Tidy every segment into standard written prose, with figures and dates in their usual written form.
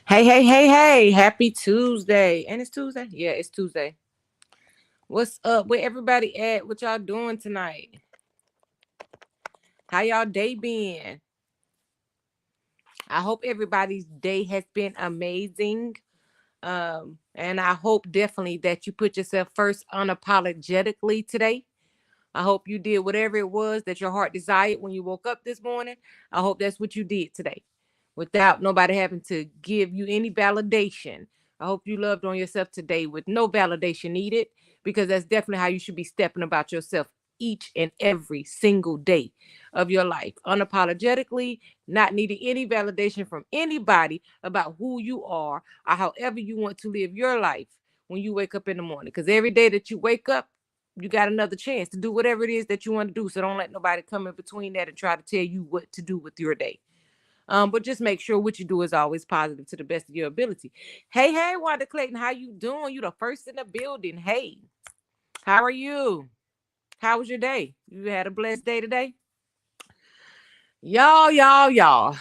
Hey, hey, hey, hey, happy Tuesday. And it's Tuesday? Yeah, it's Tuesday. What's up? Where everybody at? What y'all doing tonight? How y'all day been? I hope everybody's day has been amazing. And I hope definitely that you put yourself first unapologetically today. I hope you did whatever it was that your heart desired when you woke up this morning. I hope that's what you did today without nobody having to give you any validation. I hope you loved on yourself today with no validation needed, because that's definitely how you should be stepping about yourself each and every single day of your life. Unapologetically, not needing any validation from anybody about who you are or however you want to live your life when you wake up in the morning. Because every day that you wake up, you got another chance to do whatever it is that you want to do. So don't let nobody come in between that and try to tell you what to do with your day. But just make sure what you do is always positive to the best of your ability. Hey, hey, Wanda Clayton, how you doing? You the first in the building. Hey, how are you? How was your day? You had a blessed day today? Y'all.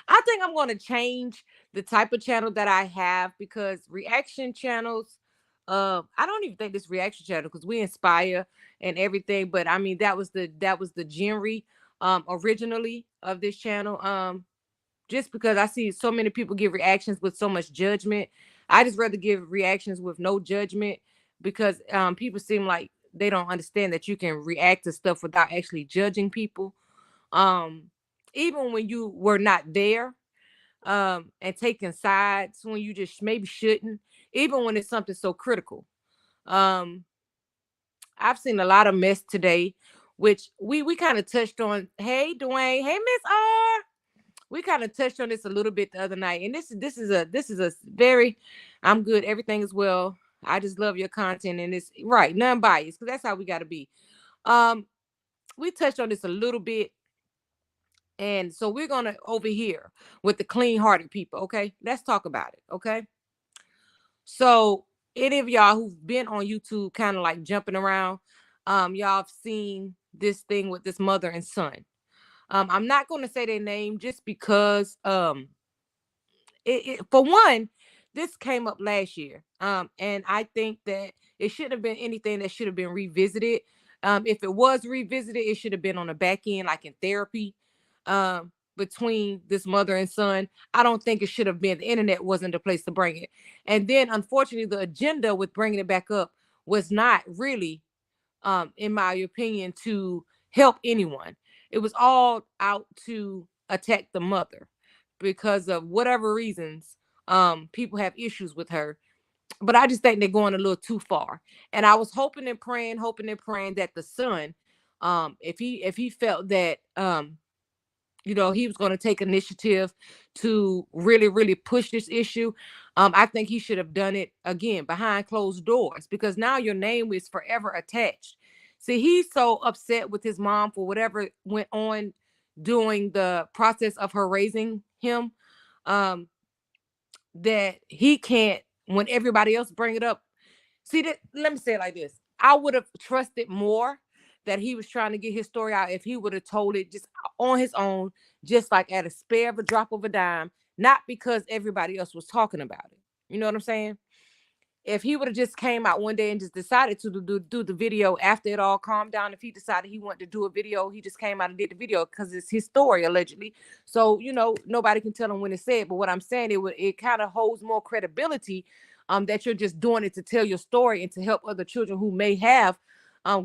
I think I'm gonna change the type of channel that I have, because reaction channels, I don't even think this reaction channel, because we inspire and everything, but I mean that was the genre originally of this channel. Just because I see so many people give reactions with so much judgment. I just rather give reactions with no judgment, because people seem like they don't understand that you can react to stuff without actually judging people. Um, Even when you were not there, and taking sides when you just maybe shouldn't, even when it's something so critical. Um, I've seen a lot of mess today, which we kind of touched on. Hey, Dwayne. Hey, Miss R. We kind of touched on this a little bit the other night, and this is a very, I'm good, everything is well. I just love your content, and it's right, non-biased, because that's how we got to be. um we touched on this a little bit, and so we're gonna over here with the clean-hearted people. Okay, let's talk about it. Okay, so any of y'all who've been on YouTube kind of like jumping around, y'all have seen this thing with this mother and son. I'm not going to say their name, just because for one, this came up last year, and I think that it shouldn't have been anything that should have been revisited. If it was revisited, it should have been on the back end, like in therapy, between this mother and son. I don't think it should have been. The internet wasn't the place to bring it. And then, unfortunately, the agenda with bringing it back up was not really, in my opinion, to help anyone. It was all out to attack the mother, because of whatever reasons. People have issues with her, but I just think they're going a little too far. And I was hoping and praying that the son, if he felt that, he was going to take initiative to really, really push this issue. I think he should have done it again behind closed doors, because now your name is forever attached. See, he's so upset with his mom for whatever went on during the process of her raising him, um, that he can't, when everybody else bring it up. See, that, let me say it like this. I would have trusted more that he was trying to get his story out if he would have told it just on his own, just like at a spare of a drop of a dime, not because everybody else was talking about it. You know what I'm saying? If he would have just came out one day and just decided to do the video after it all calmed down, if he decided he wanted to do a video, he just came out and did the video because it's his story allegedly. So nobody can tell him when it's said. But what I'm saying, it kind of holds more credibility, that you're just doing it to tell your story and to help other children who may have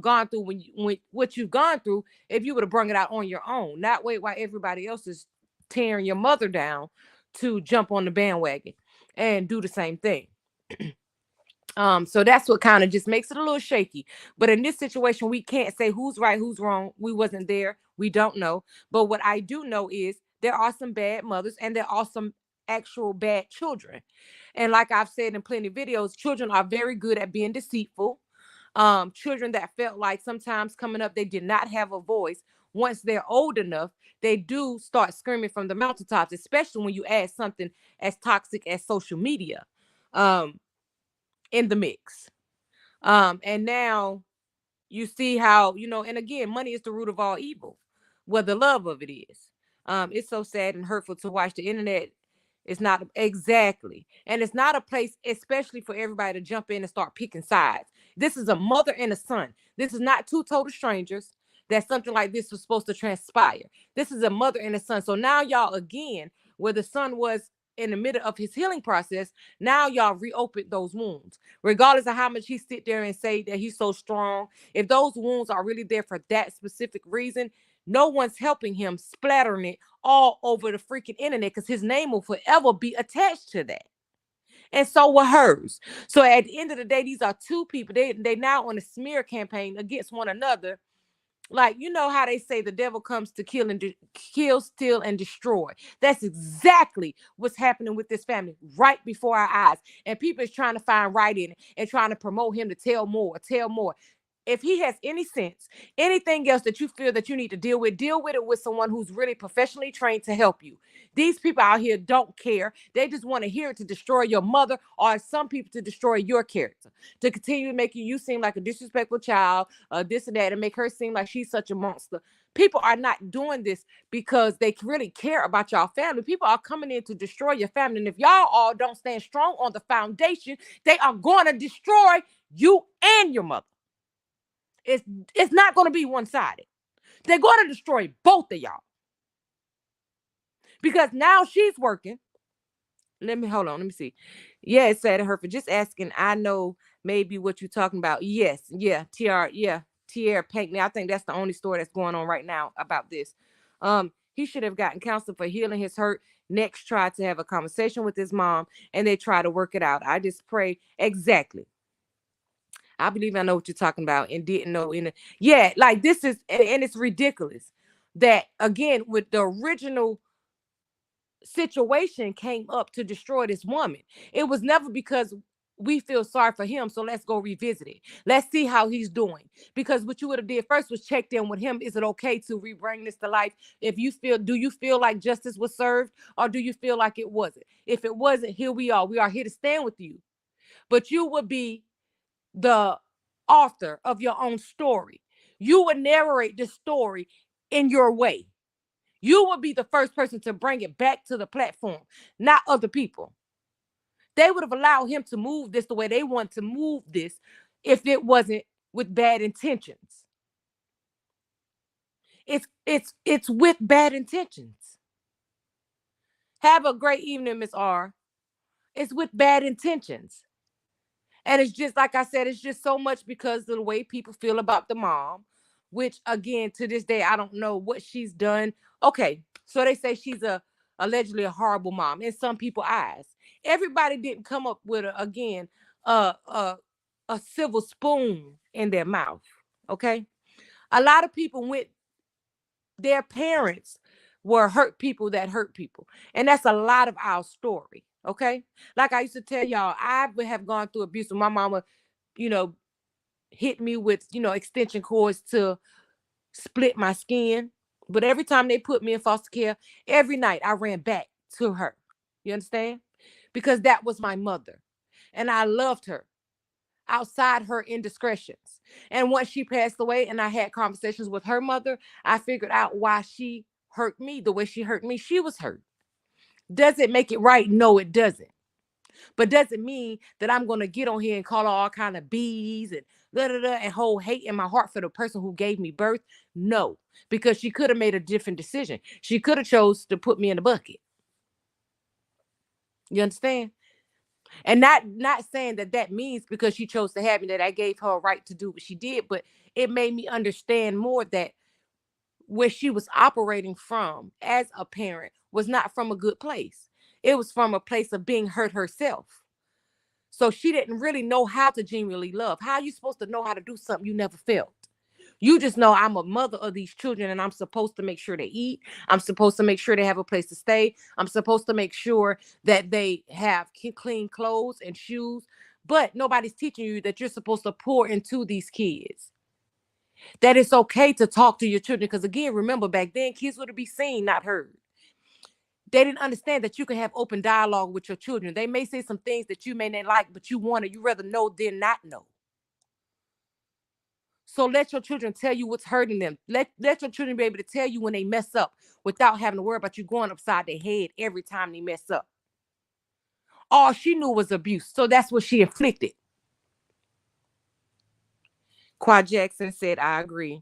gone through when what you've gone through. If you would have brung it out on your own, not wait while everybody else is tearing your mother down to jump on the bandwagon and do the same thing. So that's what kind of just makes it a little shaky. But in this situation, we can't say who's right, who's wrong. We wasn't there. We don't know. But what I do know is there are some bad mothers and there are some actual bad children. And like I've said in plenty of videos, children are very good at being deceitful. Children that felt like sometimes coming up, they did not have a voice. Once they're old enough, they do start screaming from the mountaintops, especially when you add something as toxic as social media. Um, in the mix. And now you see how, and again, money is the root of all evil. Well, the love of it is. It's so sad and hurtful to watch the internet. It's not exactly. And it's not a place, especially for everybody to jump in and start picking sides. This is a mother and a son. This is not two total strangers that something like this was supposed to transpire. This is a mother and a son. So now y'all again, where the son was in the middle of his healing process, now y'all reopened those wounds. Regardless of how much he sit there and say that he's so strong, if those wounds are really there for that specific reason, no one's helping him splattering it all over the freaking internet because his name will forever be attached to that. And so will hers. So at the end of the day, these are two people. They now on a smear campaign against one another. Like, you know how they say the devil comes to kill, steal, and destroy. That's exactly what's happening with this family right before our eyes. And people is trying to find right in it and trying to promote him to tell more, tell more. If he has any sense, anything else that you feel that you need to deal with it with someone who's really professionally trained to help you. These people out here don't care. They just want to hear it to destroy your mother, or some people to destroy your character, to continue making you seem like a disrespectful child, this and that, and make her seem like she's such a monster. People are not doing this because they really care about y'all family. People are coming in to destroy your family. And if y'all all don't stand strong on the foundation, they are going to destroy you and your mother. It's not going to be one-sided. They're going to destroy both of y'all. Because now she's working. Hold on. Let me see. Yeah, it said to her for just asking. I know maybe what you're talking about. Yes. Yeah. TR. Yeah. Tierra Pinckney. I think that's the only story that's going on right now about this. He should have gotten counsel for healing his hurt. Next, try to have a conversation with his mom and they try to work it out. I just pray. Exactly. I believe I know what you're talking about and didn't know yeah, like this is, and it's ridiculous that again with the original situation came up to destroy this woman. It was never because we feel sorry for him, so let's go revisit it. Let's see how he's doing. Because what you would have did first was checked in with him. Is it okay to rebring this to life? Do you feel like justice was served, or do you feel like it wasn't? If it wasn't, here we are. We are here to stand with you. But you would be the author of your own story. You would narrate the story in your way. You would be the first person to bring it back to the platform, not other people. They would have allowed him to move this the way they want to move this if it wasn't with bad intentions. It's with bad intentions. Have a great evening, Miss R. It's with bad intentions. And it's just like I said, it's just so much because of the way people feel about the mom, which again, to this day, I don't know what she's done. Okay, so they say she's allegedly a horrible mom in some people's eyes. Everybody didn't come up with a, a silver spoon in their mouth. Okay, a lot of people went. Their parents were hurt people that hurt people, and that's a lot of our story. Okay, like I used to tell y'all, I would have gone through abuse. My mama, you know, hit me with, extension cords to split my skin. But every time they put me in foster care, every night I ran back to her. You understand? Because that was my mother. And I loved her outside her indiscretions. And once she passed away and I had conversations with her mother, I figured out why she hurt me the way she hurt me. She was hurt. Does it make it right? No, it doesn't. But doesn't mean that I'm going to get on here and call her all kind of bees and and hold hate in my heart for the person who gave me birth. No, because she could have made a different decision. She could have chose to put me in a bucket. You understand? And not saying that means because she chose to have me that I gave her a right to do what she did, but it made me understand more that where she was operating from as a parent was not from a good place. It was from a place of being hurt herself. So she didn't really know how to genuinely love. How are you supposed to know how to do something you never felt? You just know I'm a mother of these children and I'm supposed to make sure they eat. I'm supposed to make sure they have a place to stay. I'm supposed to make sure that they have clean clothes and shoes. But nobody's teaching you that you're supposed to pour into these kids. That it's okay to talk to your children. Because again, remember back then, kids would be seen, not heard. They didn't understand that you can have open dialogue with your children. They may say some things that you may not like, but you rather know than not know. So let your children tell you what's hurting them. Let your children be able to tell you when they mess up without having to worry about you going upside their head every time they mess up. All she knew was abuse. So that's what she inflicted. Quad Jackson said, I agree.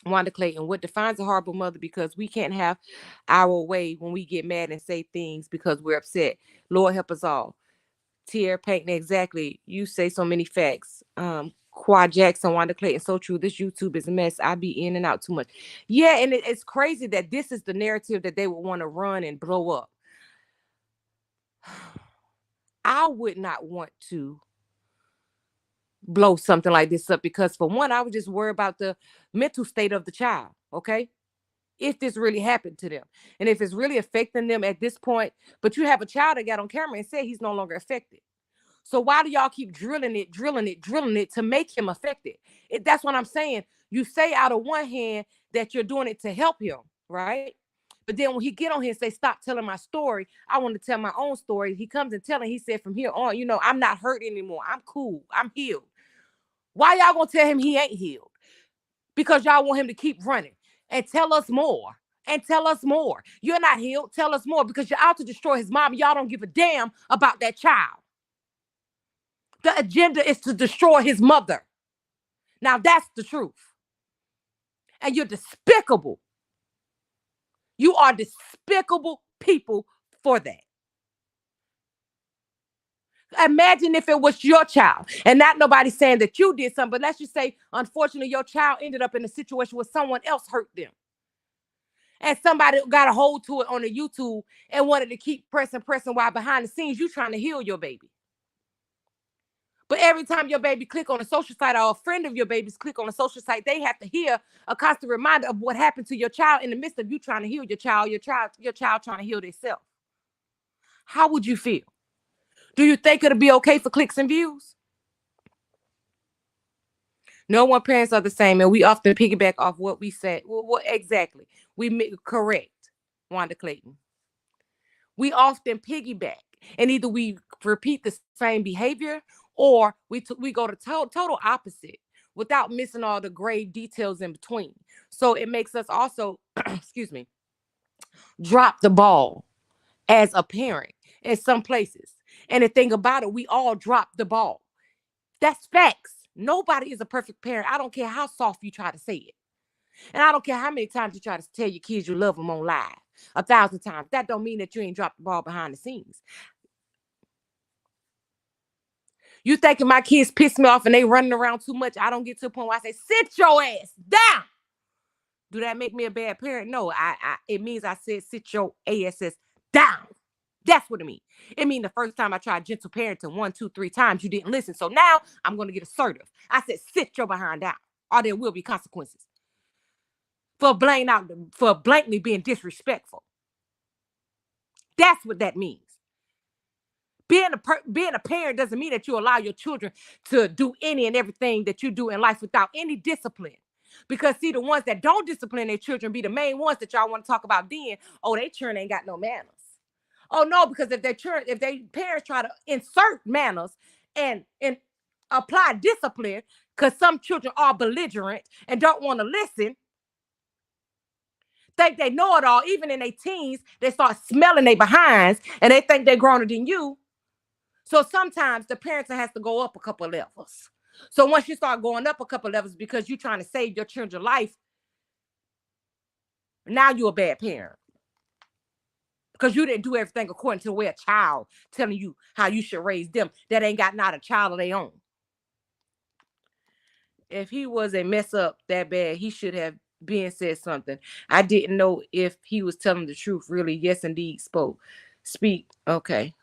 Wanda Clayton, what defines a horrible mother? Because we can't have our way when we get mad and say things because we're upset. Lord help us all. Tierra Payton, exactly. You say so many facts. Quad Jackson, Wanda Clayton, so true. This YouTube is a mess. I be in and out too much. Yeah, and it's crazy that this is the narrative that they would want to run and blow up. I would not want to blow something like this up because, for one, I would just worry about the mental state of the child. Okay, if this really happened to them and if it's really affecting them at this point. But you have a child that got on camera and said he's no longer affected. So why do y'all keep drilling it to make him affected? That's what I'm saying. You say out of one hand that you're doing it to help him, right? But then when he get on here and say, stop telling my story, I want to tell my own story. He comes and telling, he said, from here on, I'm not hurt anymore. I'm cool. I'm healed. Why y'all gonna tell him he ain't healed? Because y'all want him to keep running and tell us more. And tell us more. You're not healed. Tell us more, because you're out to destroy his mom. Y'all don't give a damn about that child. The agenda is to destroy his mother. Now that's the truth. And you're despicable. You are despicable people for that. Imagine if it was your child, and not nobody saying that you did something, but let's just say, unfortunately, your child ended up in a situation where someone else hurt them. And somebody got a hold to it on the YouTube and wanted to keep pressing while behind the scenes, you trying to heal your baby. But every time your baby click on a social site, or a friend of your baby's click on a social site, they have to hear a constant reminder of what happened to your child in the midst of you trying to heal your child trying to heal themselves. How would you feel? Do you think it'll be okay for clicks and views? No one parents are the same, and we often piggyback off what we said. Well, what exactly? Correct, Wanda Clayton. We often piggyback, and either we repeat the same behavior, or we go to total opposite without missing all the grave details in between. So it makes us also, excuse me, drop the ball as a parent in some places. And the thing about it, we all drop the ball. That's facts. Nobody is a perfect parent. I don't care how soft you try to say it. And I don't care how many times you try to tell your kids you love them on live. 1,000 times. That don't mean that you ain't dropped the ball behind the scenes. You thinking my kids piss me off and they running around too much? I don't get to a point where I say, sit your ass down. Do that make me a bad parent? No, it means I said sit your ass down. That's what it means. It means the first time I tried gentle parenting 1, 2, 3 times, you didn't listen. So now I'm going to get assertive. I said, sit your behind down, or there will be consequences for blankly being disrespectful. That's what that means. Being a parent doesn't mean that you allow your children to do any and everything that you do in life without any discipline. Because see, the ones that don't discipline their children be the main ones that y'all want to talk about then. Oh, they children ain't got no manners. Oh no, because if they parents try to insert manners and apply discipline, because some children are belligerent and don't want to listen, think they know it all, even in their teens, they start smelling their behinds and they think they're growner than you. So sometimes the parenting has to go up a couple of levels. So once you start going up a couple of levels because you're trying to save your children's life, now you're a bad parent. Because you didn't do everything according to the way a child telling you how you should raise them that ain't got not a child of their own. If he was a mess up that bad, he should have been said something. I didn't know if he was telling the truth, really. Yes, indeed, speak. Okay.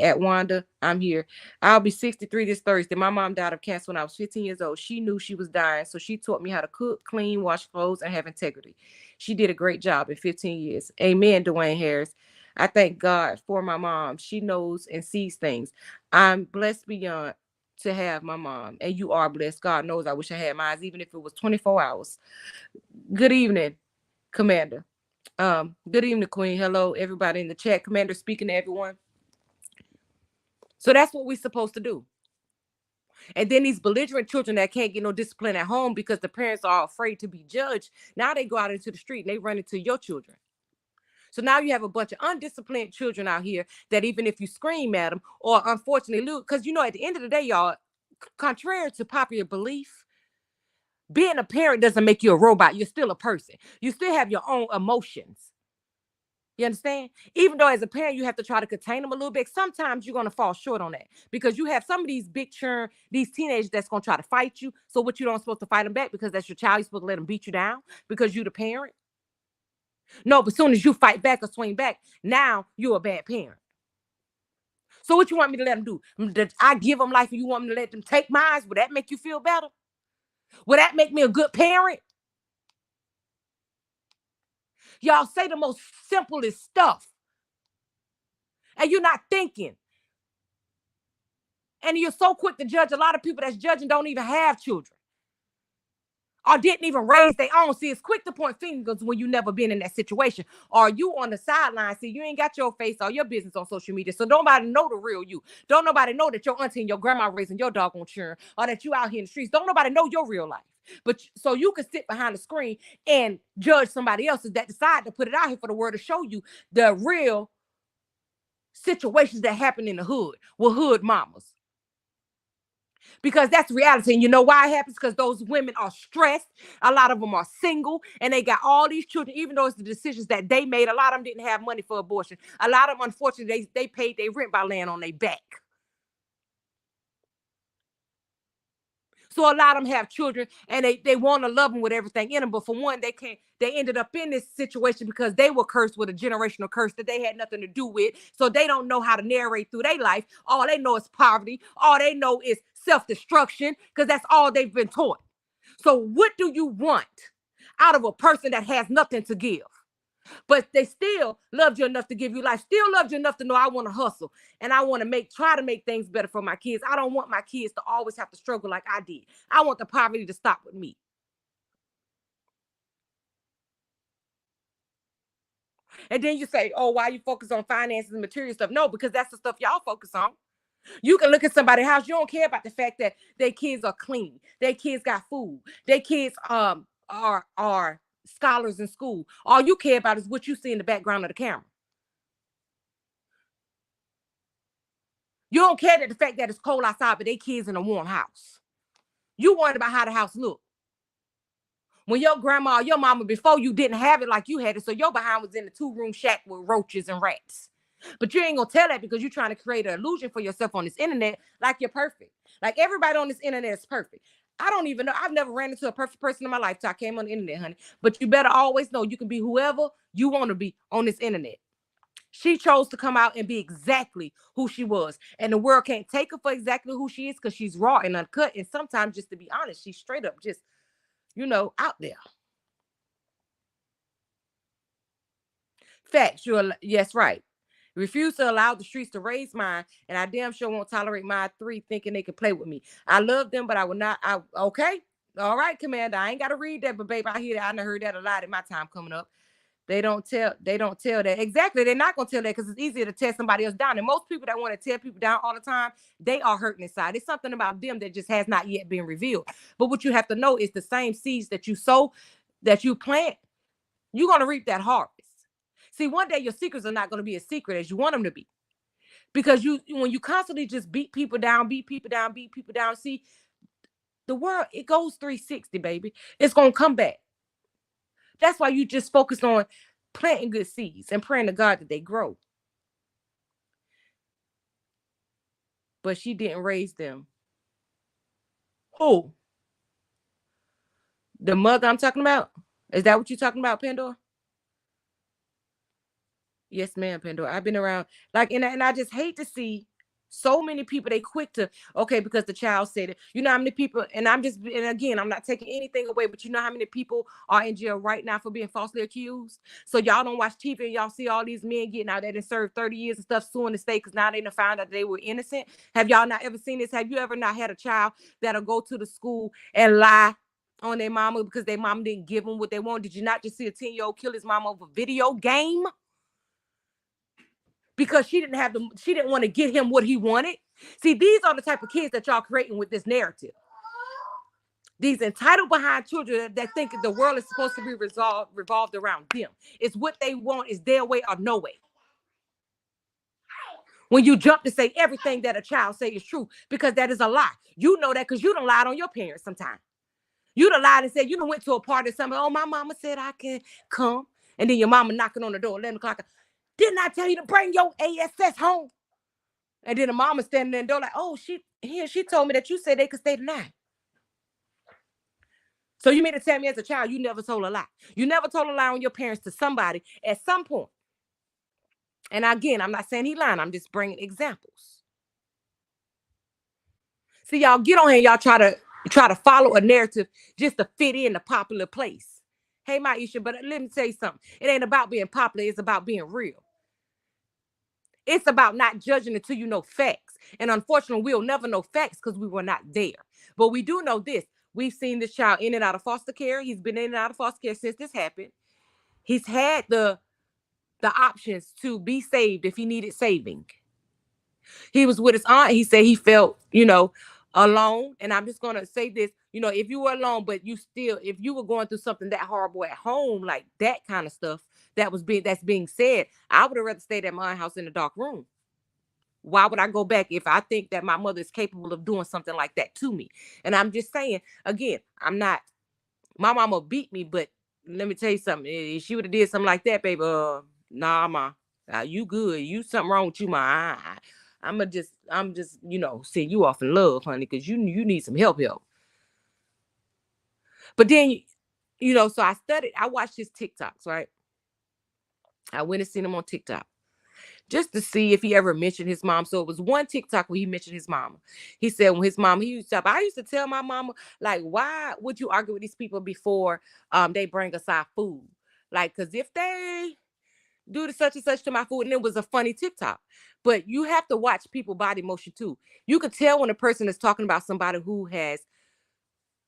At Wanda, I'm here. I'll be 63 this Thursday. My mom died of cancer when I was 15 years old. She knew she was dying, so she taught me how to cook, clean, wash clothes, and have integrity. She did a great job in 15 years. Amen, Dwayne Harris. I thank God for my mom. She knows and sees things. I'm blessed beyond to have my mom, and you are blessed. God knows I wish I had mine, even if it was 24 hours. Good evening, Commander. Good evening, Queen. Hello, everybody in the chat. Commander speaking to everyone. So that's what we're supposed to do. And then these belligerent children that can't get no discipline at home because the parents are afraid to be judged, now they go out into the street and they run into your children. So now you have a bunch of undisciplined children out here that even if you scream at them, or unfortunately, because at the end of the day, y'all, contrary to popular belief, being a parent doesn't make you a robot. You're still a person. You still have your own emotions. You understand? Even though as a parent, you have to try to contain them a little bit. Sometimes you're going to fall short on that because you have some of these big churn, these teenagers that's going to try to fight you. So what you don't supposed to fight them back because that's your child. You're supposed to let them beat you down because you're the parent. No, but as soon as you fight back or swing back, now you're a bad parent. So what you want me to let them do? I give them life and you want me to let them take mine? Would that make you feel better? Would that make me a good parent? Y'all say the most simplest stuff. And you're not thinking. And you're so quick to judge. A lot of people that's judging don't even have children. Or didn't even raise their own. See, it's quick to point fingers when you never been in that situation. Or you on the sideline. See, you ain't got your face or your business on social media. So nobody know the real you. Don't nobody know that your auntie and your grandma raising your dog on churn. Or that you out here in the streets. Don't nobody know your real life. But so you can sit behind the screen and judge somebody else's that decide to put it out here for the world to show you the real situations that happen in the hood with hood mamas. Because that's reality. And you know why it happens? Because those women are stressed. A lot of them are single and they got all these children, even though it's the decisions that they made. A lot of them didn't have money for abortion. A lot of them, unfortunately, they paid their rent by laying on their back. So a lot of them have children and they want to love them with everything in them. But for one, they ended up in this situation because they were cursed with a generational curse that they had nothing to do with. So they don't know how to narrate through their life. All they know is poverty. All they know is self-destruction because that's all they've been taught. So what do you want out of a person that has nothing to give? But they still loved you enough to give you life, still loved you enough to know I want to hustle and I want to try to make things better for my kids. I don't want my kids to always have to struggle like I did. I want the poverty to stop with me. And then you say, oh, why you focus on finances and material stuff? No, because that's the stuff y'all focus on. You can look at somebody's house. You don't care about the fact that their kids are clean. Their kids got food. Their kids are scholars in school. All you care about is what you see in the background of the camera. You don't care that the fact that it's cold outside, but they kids in a warm house. You worried about how the house look. When your grandma or your mama before you didn't have it like you had it, so your behind was in a 2-room shack with roaches and rats. But you ain't gonna tell that because you're trying to create an illusion for yourself on this internet like you're perfect. Like everybody on this internet is perfect. I don't even know. I've never ran into a perfect person in my life till I came on the internet, honey. But you better always know you can be whoever you want to be on this internet. She chose to come out and be exactly who she was. And the world can't take her for exactly who she is because she's raw and uncut. And sometimes, just to be honest, she's straight up just, out there. Facts. Yes, right. Refuse to allow the streets to raise mine, and I damn sure won't tolerate my 3 thinking they can play with me. I love them, but I will not. Okay. All right, Commander. I ain't got to read that, but babe, I hear that. I done heard that a lot in my time coming up. They don't tell that. Exactly. They're not gonna tell that because it's easier to tear somebody else down. And most people that want to tear people down all the time, they are hurting inside. It's something about them that just has not yet been revealed. But what you have to know is the same seeds that you sow, that you plant, you're gonna reap that harvest. See, one day your secrets are not gonna be as secret as you want them to be. Because when you constantly just beat people down, beat people down, beat people down, see, the world, it goes 360, baby. It's gonna come back. That's why you just focus on planting good seeds and praying to God that they grow. But she didn't raise them. Who? The mother I'm talking about? Is that what you're talking about, Pandora? Yes, ma'am, Pandora. I've been around, like, and I just hate to see so many people. They quick to, okay, because the child said it. You know how many people, and again, I'm not taking anything away, but you know how many people are in jail right now for being falsely accused. So y'all don't watch TV and y'all see all these men getting out there and served 30 years and stuff, suing the state because now they done found out they were innocent. Have y'all not ever seen this? Have you ever not had a child that'll go to the school and lie on their mama because their mama didn't give them what they want? Did you not just see a 10-year-old kill his mama over a video game? Because she didn't want to get him what he wanted. See, these are the type of kids that y'all creating with this narrative. These entitled behind children that think the world is supposed to be revolved around them. It's what they want, is their way or no way. When you jump to say everything that a child say is true, because that is a lie. You know that because you done lied on your parents sometimes. You done lied and said you done went to a party or something. Oh, my mama said I can come. And then your mama knocking on the door at 11 o'clock. Didn't I tell you to bring your ASS home? And then the mama standing in the door like, oh, she told me that you said they could stay tonight. So you mean to tell me as a child you never told a lie? You never told a lie on your parents to somebody at some point. And again, I'm not saying he lying. I'm just bringing examples. See, y'all get on here, y'all try to follow a narrative just to fit in the popular place. Hey, Maisha, but let me tell you something. It ain't about being popular. It's about being real. It's about not judging until you know facts. And unfortunately, we'll never know facts because we were not there. But we do know this. We've seen this child in and out of foster care. He's been in and out of foster care since this happened. He's had the options to be saved if he needed saving. He was with his aunt. He said he felt, alone. And I'm just going to say this, if you were alone, but if you were going through something that horrible at home, like that kind of stuff that's being said, I would have rather stayed at my house in the dark room. Why would I go back if I think that my mother is capable of doing something like that to me? And I'm just saying, again, my mama beat me, but let me tell you something. If she would have did something like that, baby, nah, ma, you good. You something wrong with you, ma. I'm just, send you off in love, honey, because you need some help. But then, so I watched his TikToks, right? I went and seen him on TikTok just to see if he ever mentioned his mom. So it was one TikTok where he mentioned his mama. He said when his mom, I used to tell my mama, like, why would you argue with these people before they bring us our food? Like, because if they do the such and such to my food, and it was a funny TikTok. But you have to watch people body motion too. You could tell when a person is talking about somebody who has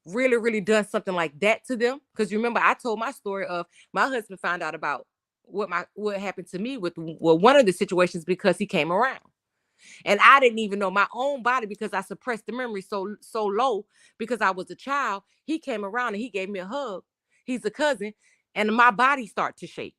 really, really done something like that to them. Because you remember, I told my story of my husband found out about what happened to me with one of the situations because he came around. And I didn't even know my own body because I suppressed the memory so low because I was a child. He came around and he gave me a hug. He's a cousin, and my body started to shake.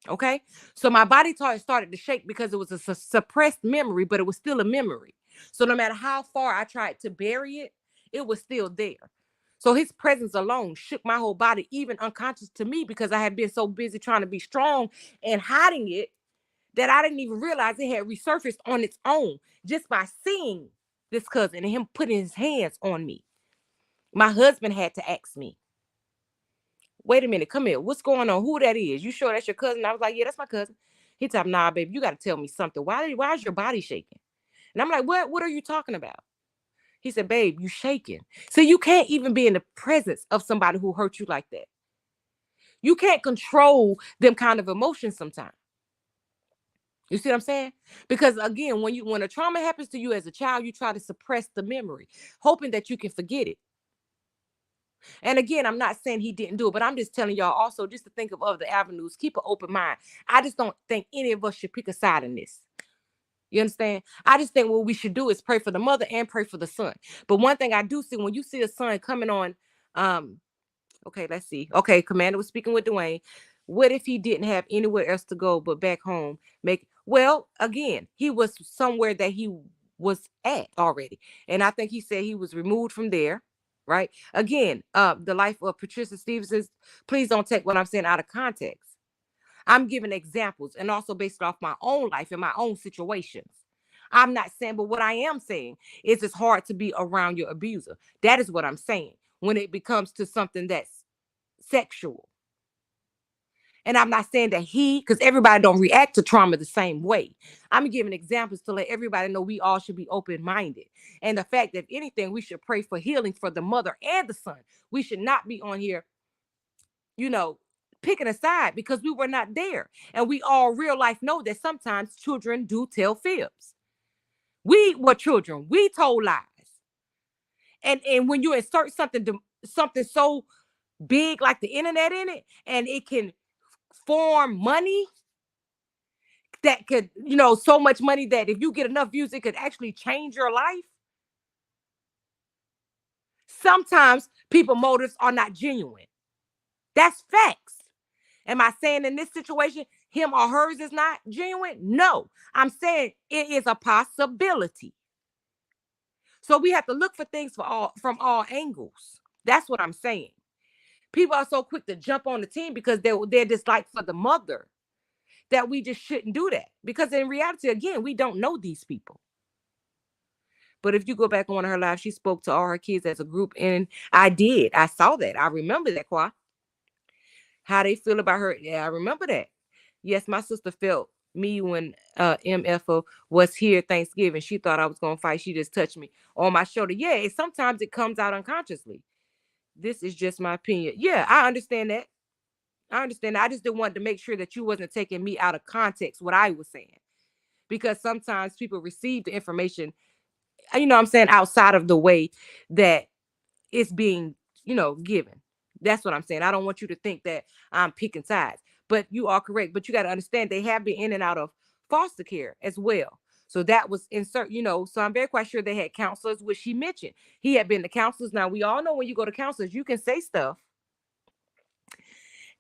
Okay. So my body started to shake because it was a suppressed memory, but it was still a memory. So no matter how far I tried to bury it, it was still there. So his presence alone shook my whole body, even unconscious to me, because I had been so busy trying to be strong and hiding it that I didn't even realize it had resurfaced on its own just by seeing this cousin and him putting his hands on me. My husband had to ask me, wait a minute, come here. What's going on? Who that is? You sure that's your cousin? I was like, yeah, that's my cousin. He told me, nah, baby, you got to tell me something. Why is your body shaking? And I'm like, what are you talking about? He said, babe, you shaking. So you can't even be in the presence of somebody who hurt you like that. You can't control them kind of emotions sometimes. You see what I'm saying? Because again, when a trauma happens to you as a child, you try to suppress the memory, hoping that you can forget it. And again, I'm not saying he didn't do it, but I'm just telling y'all also just to think of other avenues. Keep an open mind. I just don't think any of us should pick a side in this. You understand? I just think what we should do is pray for the mother and pray for the son. But one thing I do see, when you see a son coming on, okay, let's see. Okay, Commander was speaking with Dwayne. What if he didn't have anywhere else to go but back home? Well, again, he was somewhere that he was at already. And I think he said he was removed from there. Right. Again, the life of Patricia Stevenson, please don't take what I'm saying out of context. I'm giving examples and also based off my own life and my own situations. I'm not saying, but what I am saying is it's hard to be around your abuser. That is what I'm saying when it becomes to something that's sexual. And I'm not saying that because everybody don't react to trauma the same way. I'm giving examples to let everybody know we all should be open-minded. And the fact that if anything, we should pray for healing for the mother and the son. We should not be on here, picking a side because we were not there. And we all real life know that sometimes children do tell fibs. We were children. We told lies. And when you insert something so big like the internet in it, and it can form money that could, so much money that if you get enough views, it could actually change your life. Sometimes people motives are not genuine. That's facts. Am I saying in this situation, him or hers is not genuine? No. I'm saying it is a possibility. So we have to look for things from all angles. That's what I'm saying. People are so quick to jump on the team because they're dislike for the mother that we just shouldn't do that. Because in reality, again, we don't know these people. But if you go back on her live, she spoke to all her kids as a group, and I did. I saw that. I remember that, Qua. How they feel about her. Yeah, I remember that. Yes, my sister felt me when MFO was here Thanksgiving. She thought I was gonna fight. She just touched me on my shoulder. Yeah, sometimes it comes out unconsciously. This is just my opinion. Yeah, I understand that. I understand. I just didn't want to make sure that you wasn't taking me out of context what I was saying. Because sometimes people receive the information, what I'm saying, outside of the way that it's being, given. That's what I'm saying. I don't want you to think that I'm picking sides. But you are correct. But you got to understand they have been in and out of foster care as well. So that was so I'm very quite sure they had counselors, which he mentioned. He had been to counselors. Now we all know when you go to counselors, you can say stuff.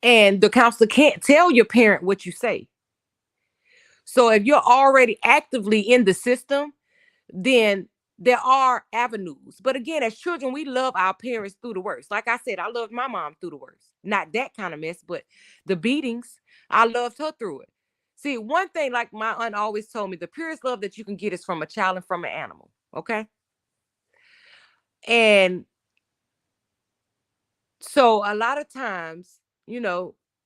And the counselor can't tell your parent what you say. So if you're already actively in the system, then there are avenues. But again, as children, we love our parents through the worst. Like I said, I loved my mom through the worst. Not that kind of mess, but the beatings, I loved her through it. See, one thing, like my aunt always told me, the purest love that you can get is from a child and from an animal. Okay. And so a lot of times,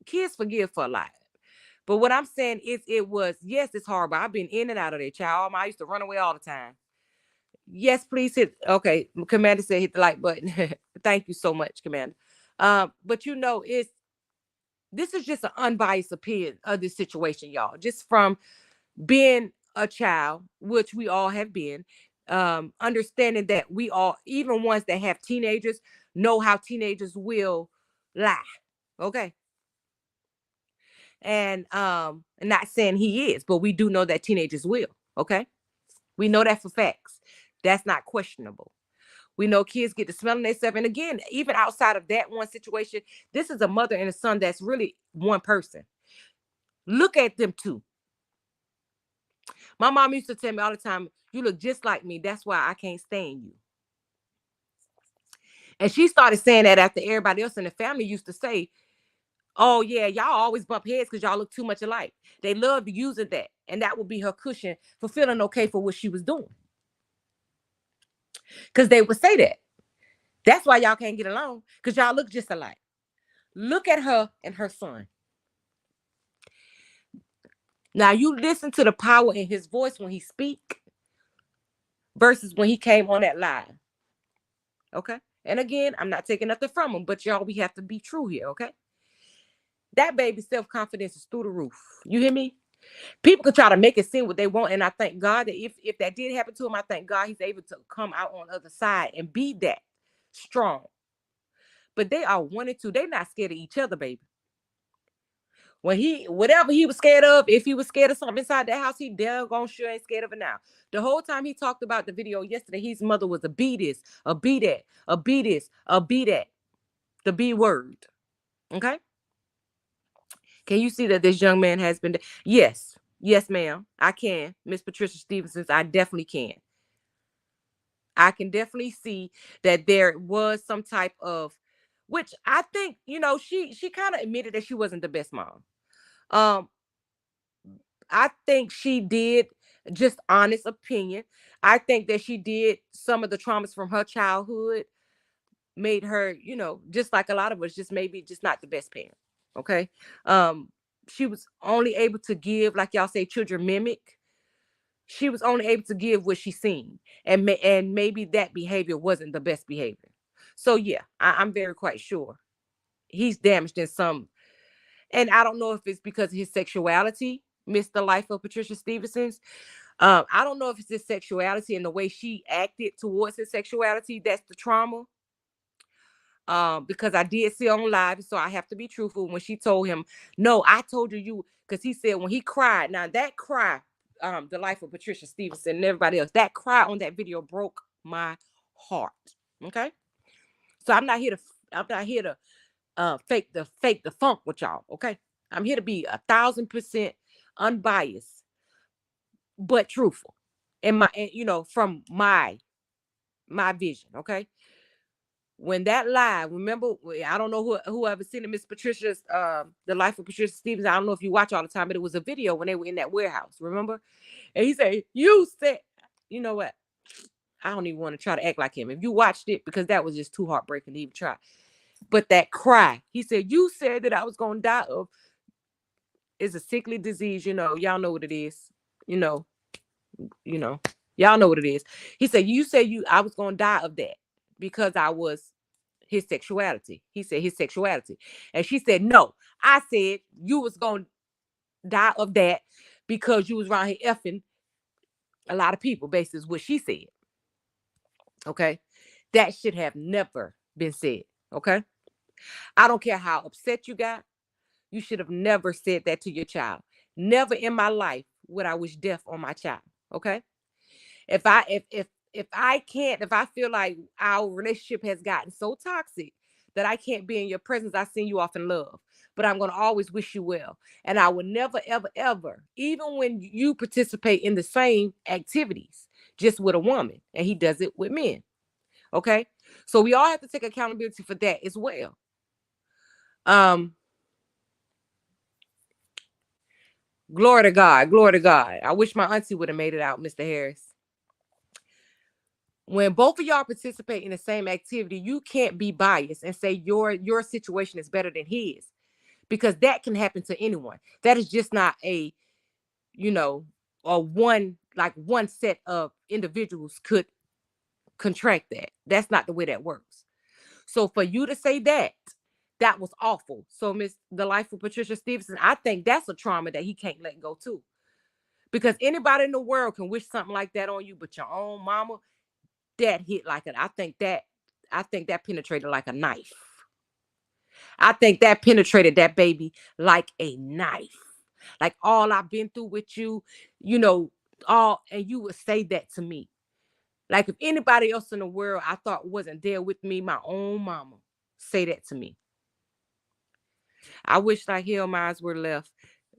kids forgive for a lot. But what I'm saying is yes, it's horrible. I've been in and out of there, child. I used to run away all the time. Yes, please hit. Okay, Commander said hit the like button. Thank you so much, Commander. But this is just an unbiased opinion of this situation, y'all. Just from being a child, which we all have been, understanding that we all, even ones that have teenagers, know how teenagers will lie. Okay. And not saying he is, but we do know that teenagers will. Okay. We know that for facts. That's not questionable. We know kids get to smelling themselves. And again, even outside of that one situation, this is a mother and a son that's really one person. Look at them two. My mom used to tell me all the time, you look just like me. That's why I can't stand you. And she started saying that after everybody else in the family used to say, oh, yeah, y'all always bump heads because y'all look too much alike. They loved using that. And that would be her cushion for feeling okay for what she was doing. Because they would say that. That's why y'all can't get along, because y'all look just alike. Look at her and her son. Now you listen to the power in his voice when he speak versus when he came on that live. Okay. And again, I'm not taking nothing from him, but y'all, we have to be true here. Okay. That baby's self-confidence is through the roof. You hear me? People can try to make it seem what they want. And I thank God that if that did happen to him, I thank God he's able to come out on the other side and be that strong. But they are one and two. They're not scared of each other, baby. When whatever he was scared of, if he was scared of something inside that house, he daggone sure ain't scared of it now. The whole time he talked about the video yesterday, his mother was a be this, a be that, a be this, a be that, the B word. Okay. Can you see that this young man has been? Yes. Yes, ma'am. I can. Miss Patricia Stevenson, I definitely can. I can definitely see that there was some type of, which I think, she kind of admitted that she wasn't the best mom. Um, I think she did, just honest opinion. I think that she did some of the traumas from her childhood made her, just like a lot of us, just maybe just not the best parent. Okay. Um, she was only able to give, like y'all say, children mimic. She was only able to give what she seen, and maybe that behavior wasn't the best behavior. So yeah, I'm very quite sure he's damaged in some, and I don't know if it's because of his sexuality, missed the life of Patricia Stevenson's. I don't know if it's his sexuality and the way she acted towards his sexuality that's the trauma. Because I did see on live, so I have to be truthful. When she told him, "No, I told you," because he said when he cried. Now that cry, the life of Patricia Stevenson and everybody else, that cry on that video broke my heart. Okay. So I'm not here to fake the funk with y'all. Okay. I'm here to be 1,000% unbiased, but truthful. From my vision. Okay. When that live, remember, I don't know whoever seen it, Miss Patricia's The Life of Patricia Stevens. I don't know if you watch all the time, but it was a video when they were in that warehouse, remember? And he said, you said, you know what? I don't even want to try to act like him. If you watched it, because that was just too heartbreaking to even try. But that cry, he said, you said that I was gonna die of is a sickly disease, y'all know what it is, you know, you know, y'all know what it is. He said, you said I was gonna die of that because I was his sexuality. He said his sexuality. And she said, no, I said you was gonna die of that because you was around here effing a lot of people, basically is what she said. Okay. That should have never been said. Okay. I don't care how upset you got. You should have never said that to your child. Never in my life would I wish death on my child. Okay. If I feel like our relationship has gotten so toxic that I can't be in your presence, I send you off in love. But I'm gonna always wish you well. And I will never, ever, ever, even when you participate in the same activities, just with a woman, and he does it with men. Okay. So we all have to take accountability for that as well. Um, Glory to God. Glory to God. I wish my auntie would have made it out, Mr. Harris. When both of y'all participate in the same activity, you can't be biased and say your situation is better than his, because that can happen to anyone. That is just not you know, one set of individuals could contract that. That's not the way that works. So for you to say that was awful. So Miss The Life of Patricia Stevenson, I think that's a trauma that he can't let go too. Because anybody in the world can wish something like that on you, but your own mama, that hit like it. I think that penetrated like a knife. I think that penetrated that baby like a knife. Like all I've been through with you, you know, all and you would say that to me. Like if anybody else in the world I thought wasn't there with me, my own mama, say that to me. I wish like hell mine were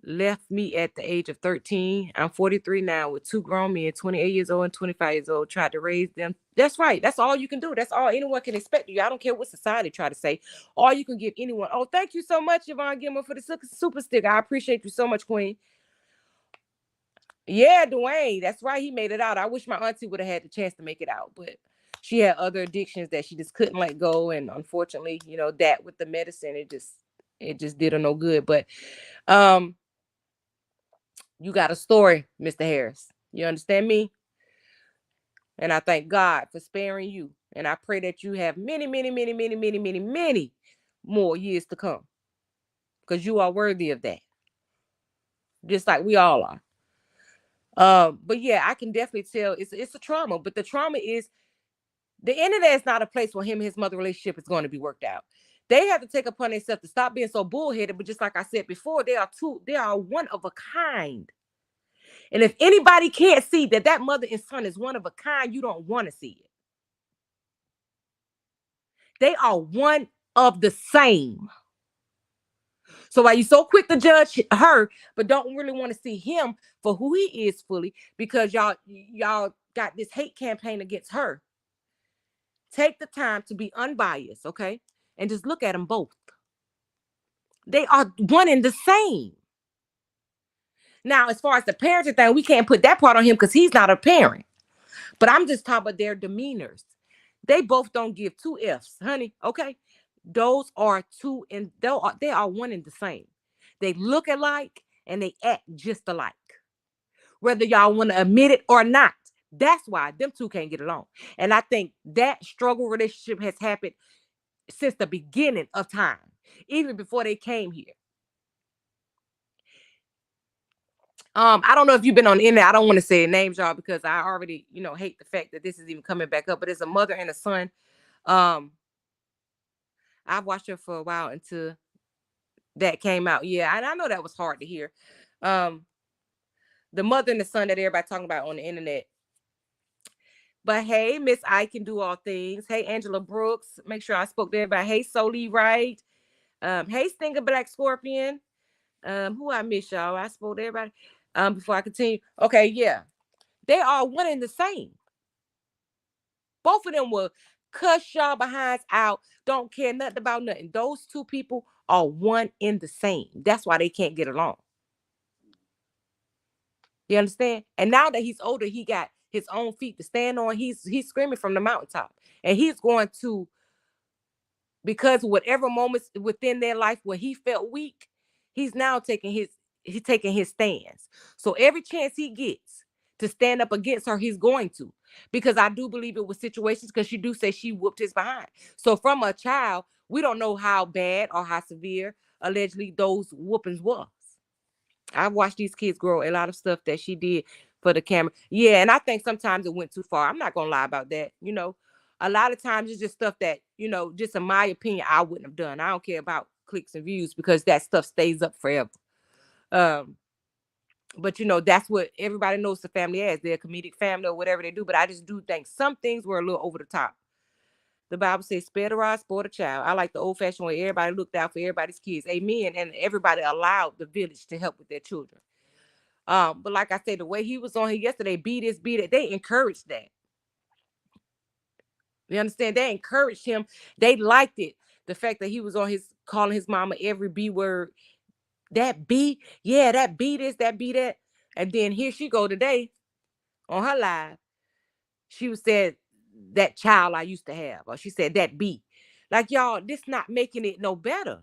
left me at the age of 13. I'm 43 now with two grown men, 28 years old and 25 years old, tried to raise them. That's right. That's all you can do. That's all anyone can expect you. I don't care what society try to say. All you can give anyone. Oh, thank you so much, Yvonne Gilmore, for the super sticker. I appreciate you so much, Queen. Yeah, Dwayne. That's right. He made it out. I wish my auntie would have had the chance to make it out, but she had other addictions that she just couldn't let go. And unfortunately, that with the medicine, it just did her no good. But um you got a story, Mr. Harris. You understand me? And I thank God for sparing you. And I pray that you have many, many, many, many, many, many, many more years to come. Because you are worthy of that. Just like we all are. But yeah, I can definitely tell it's a trauma. But the trauma is the internet is not a place where him and his mother relationship is going to be worked out. They have to take upon themselves to stop being so bullheaded. But just like I said before, they are one of a kind. And if anybody can't see that mother and son is one of a kind, you don't want to see it. They are one of the same. So why you so quick to judge her, but don't really want to see him for who he is fully, because y'all got this hate campaign against her. Take the time to be unbiased, okay? And just look at them both. They are one and the same. Now, as far as the parenting thing, we can't put that part on him because he's not a parent. But I'm just talking about their demeanors. They both don't give two F's, honey. Okay. Those are two, and they are one and the same. They look alike and they act just alike. Whether y'all want to admit it or not. That's why them two can't get along. And I think that struggle relationship has happened since the beginning of time, even before they came here. I don't know if you've been on the internet. I don't want to say names, y'all, because I already, hate the fact that this is even coming back up. But it's a mother and a son. I've watched her for a while until that came out. Yeah, and I know that was hard to hear. The mother and the son that everybody talking about on the internet. But hey, Miss I can do all things. Hey, Angela Brooks. Make sure I spoke to everybody. Hey, Soli Wright. Hey, Stinger Black Scorpion. Who I miss, y'all. I spoke to everybody. Before I continue. Okay, yeah. They are one and the same. Both of them will cuss y'all behinds out. Don't care nothing about nothing. Those two people are one in the same. That's why they can't get along. You understand? And now that he's older, he got his own feet to stand on. He's screaming from the mountaintop. And he's going to, because whatever moments within their life where he felt weak, he's now taking his stance. So every chance he gets to stand up against her, he's going to. Because I do believe it was situations, because she do say she whooped his behind. So from a child, we don't know how bad or how severe allegedly those whoopings was. I've watched these kids grow. A lot of stuff that she did for the camera. Yeah, and I think sometimes it went too far. I'm not gonna lie about that. A lot of times it's just stuff that, just in my opinion, I wouldn't have done. I don't care about clicks and views because that stuff stays up forever. Um, but that's what everybody knows the family as. They're a comedic family or whatever they do. But I just do think some things were a little over the top. The Bible says, spare the rod, spoil the child. I like the old fashioned way. Everybody looked out for everybody's kids. Amen. And everybody allowed the village to help with their children. But like I said, the way he was on here yesterday, beat this, beat it, they encouraged that. You understand? They encouraged him. They liked it. The fact that he was on his calling his mama every B word. That B, yeah, that B this, that B that. And then here she go today on her live. She was said that child I used to have, or she said that B. Like y'all, this not making it no better.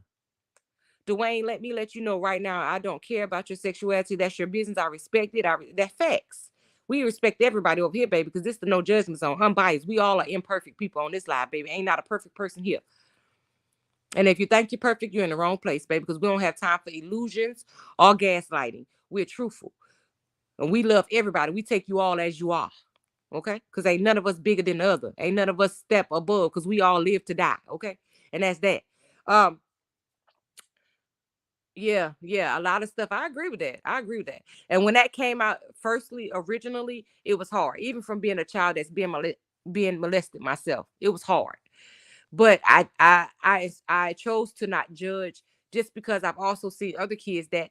Dwayne, let me let you know right now, I don't care about your sexuality. That's your business. I respect it. That facts. We respect everybody over here, baby, because this is the no judgment zone. Unbiased. We all are imperfect people on this live, baby. Ain't not a perfect person here. And if you think you're perfect, you're in the wrong place, baby, because we don't have time for illusions or gaslighting. We're truthful. And we love everybody. We take you all as you are. Okay? Because ain't none of us bigger than the other. Ain't none of us step above, because we all live to die. Okay? And that's that. Um, yeah, a lot of stuff. I agree with that. I agree with that. And when that came out, firstly, originally, it was hard. Even from being a child that's being molested myself, it was hard. But I chose to not judge, just because I've also seen other kids that,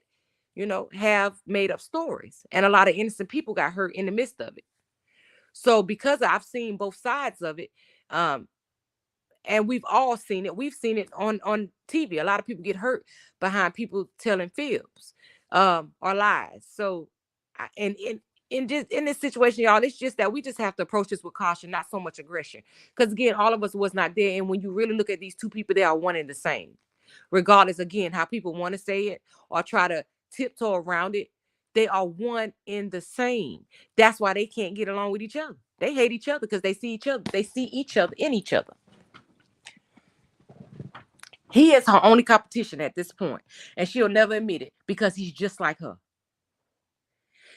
have made up stories, and a lot of innocent people got hurt in the midst of it. So because I've seen both sides of it, um, and we've all seen it. We've seen it on TV. A lot of people get hurt behind people telling fibs, or lies. So, and in this situation, y'all, it's just that we just have to approach this with caution, not so much aggression. Because again, all of us was not there. And when you really look at these two people, they are one and the same, regardless again how people want to say it or try to tiptoe around it. They are one in the same. That's why they can't get along with each other. They hate each other because they see each other. They see each other in each other. He is her only competition at this point, and she'll never admit it because he's just like her.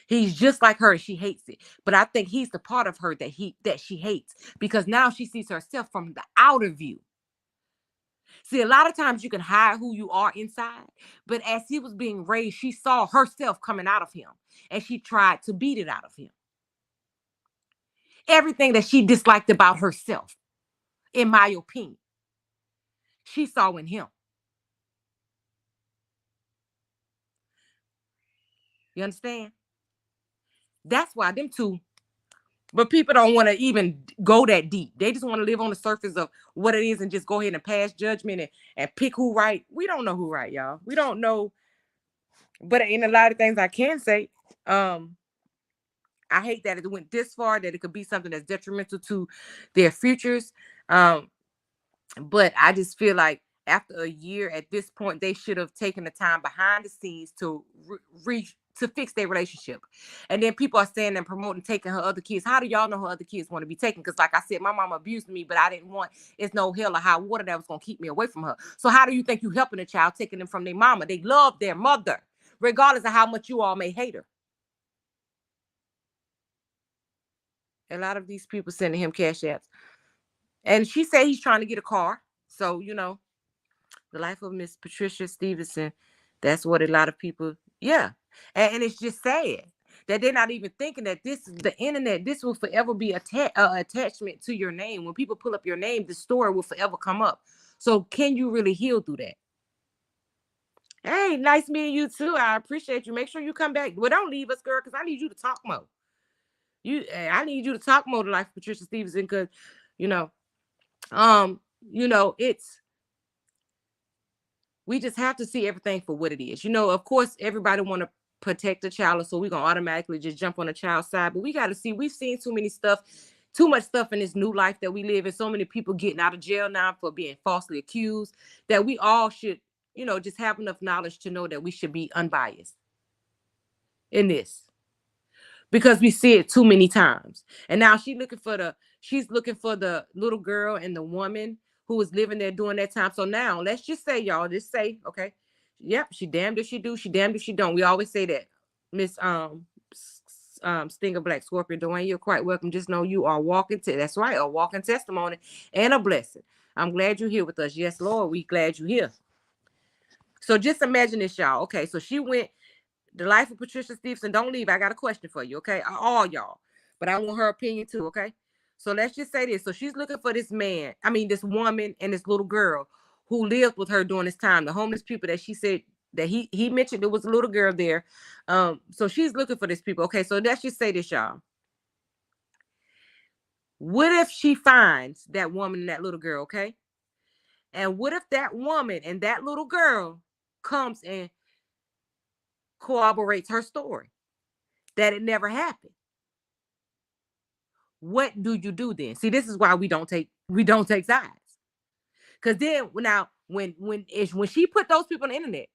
He's just like her, and she hates it. But I think he's the part of her that she hates, because now she sees herself from the outer view. See, a lot of times you can hide who you are inside, but as he was being raised, she saw herself coming out of him, and she tried to beat it out of him. Everything that she disliked about herself, in my opinion, she saw in him. You understand? That's why them two. But people don't want to even go that deep. They just want to live on the surface of what it is and just go ahead and pass judgment and pick who right. We don't know who right, y'all. We don't know. But in a lot of things I can say, I hate that it went this far, that it could be something that's detrimental to their futures. Um, but I just feel like after a year at this point, they should have taken the time behind the scenes to to fix their relationship. And then people are saying and promoting taking her other kids. How do y'all know her other kids want to be taken? Because like I said, my mama abused me, but I didn't want, it's no hell or high water that was going to keep me away from her. So how do you think you helping a child taking them from their mama? They love their mother, regardless of how much you all may hate her. A lot of these people sending him cash apps. And she said he's trying to get a car. So, the life of Miss Patricia Stevenson. That's what a lot of people, yeah. And it's just sad that they're not even thinking that this is the internet. This will forever be attachment to your name. When people pull up your name, the story will forever come up. So can you really heal through that? Hey, nice meeting you too. I appreciate you. Make sure you come back. Well, don't leave us, girl, because I need you to talk more. I need you to talk more to Life Patricia Stevenson, because, you know, um, it's we just have to see everything for what it is. Of course, everybody want to protect the child, so we're gonna automatically just jump on the child's side. But we got to see. We've seen too much stuff in this new life that we live in. So many people getting out of jail now for being falsely accused. That we all should, just have enough knowledge to know that we should be unbiased in this, because we see it too many times. And now she's looking for the little girl and the woman who was living there during that time. So now let's just say, y'all, okay, yep, she damned if she do, she damned if she don't. We always say that. Miss Stinger Black Scorpion Dwayne, you're quite welcome. Just know you are walking that's right, a walking testimony and a blessing. I'm glad you're here with us. Yes, Lord, we glad you're here. So just imagine this, y'all. Okay, so she went The Life of Patricia Stevenson. Don't leave. I got a question for you, okay? All y'all. But I want her opinion too, okay? So let's just say this. So she's looking for this woman and this little girl who lived with her during this time. The homeless people that she said that he mentioned there was a little girl there. So she's looking for these people. Okay, so let's just say this, y'all. What if she finds that woman and that little girl, okay? And what if that woman and that little girl comes and corroborates her story that it never happened? What do you do then? See, this is why we don't take sides. Because then now when she put those people on the internet,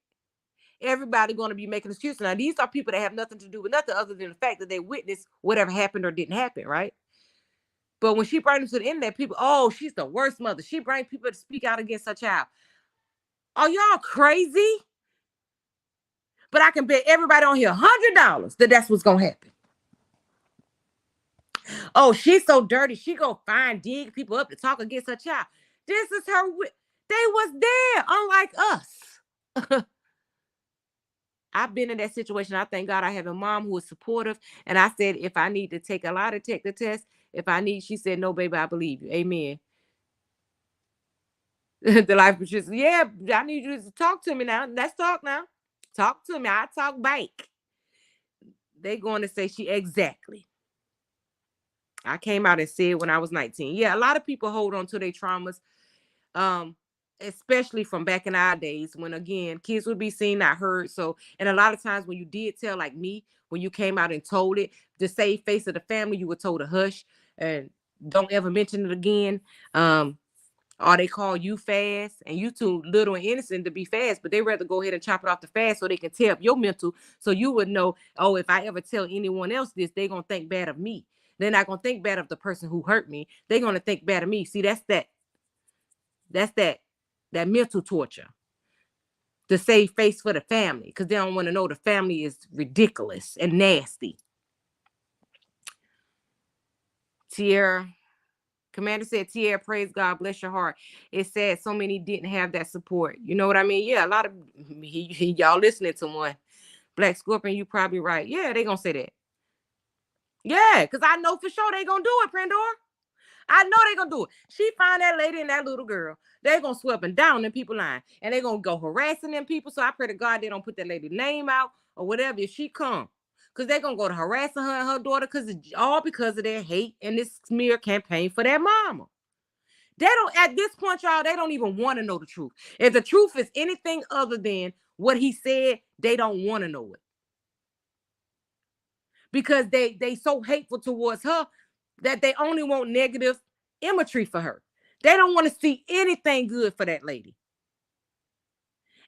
everybody going to be making excuses. Now these are people that have nothing to do with nothing other than the fact that they witnessed whatever happened or didn't happen, right? But when she brought them to the internet, people, oh, she's the worst mother. She brings people to speak out against her child. Are y'all crazy? But I can bet everybody on here $100 that that's what's gonna happen. Oh, she's so dirty. She go dig people up to talk against her child. This is her. They was there, unlike us. I've been in that situation. I thank God I have a mom who is supportive. And I said, if I need to take a lie detector test, she said, no, baby, I believe you. Amen. The Life Patricia, yeah, I need you to talk to me now. Let's talk now. Talk to me. I talk back. They going to say she exactly. I came out and said when I was 19. Yeah, a lot of people hold on to their traumas, especially from back in our days when, again, kids would be seen, not heard. So, and a lot of times when you did tell, like me, when you came out and told it, to save face of the family, you were told to hush and don't ever mention it again. Or they call you fast, and you too little and innocent to be fast, but they rather go ahead and chop it off the fast so they can tear up your mental, so you would know, oh, if I ever tell anyone else this, they're going to think bad of me. They're not going to think bad of the person who hurt me. They're going to think bad of me. See, that's that mental torture to save face for the family, because they don't want to know the family is ridiculous and nasty. Tierra Commander said, Tierra, praise God, bless your heart. It's sad so many didn't have that support. You know what I mean? Yeah, a lot of y'all listening to one. Black Scorpion, you probably right. Yeah, they gonna say that. Yeah, because I know for sure they gonna do it, Pandora. I know they gonna do it. She find that lady and that little girl. They gonna sweep and down them people line. And they gonna go harassing them people. So I pray to God they don't put that lady's name out or whatever if she come. Because they're going to go to harassing her and her daughter all because of their hate and this smear campaign for their mama. They don't, at this point, y'all, they don't even want to know the truth. If the truth is anything other than what he said, they don't want to know it. Because they so hateful towards her that they only want negative imagery for her. They don't want to see anything good for that lady.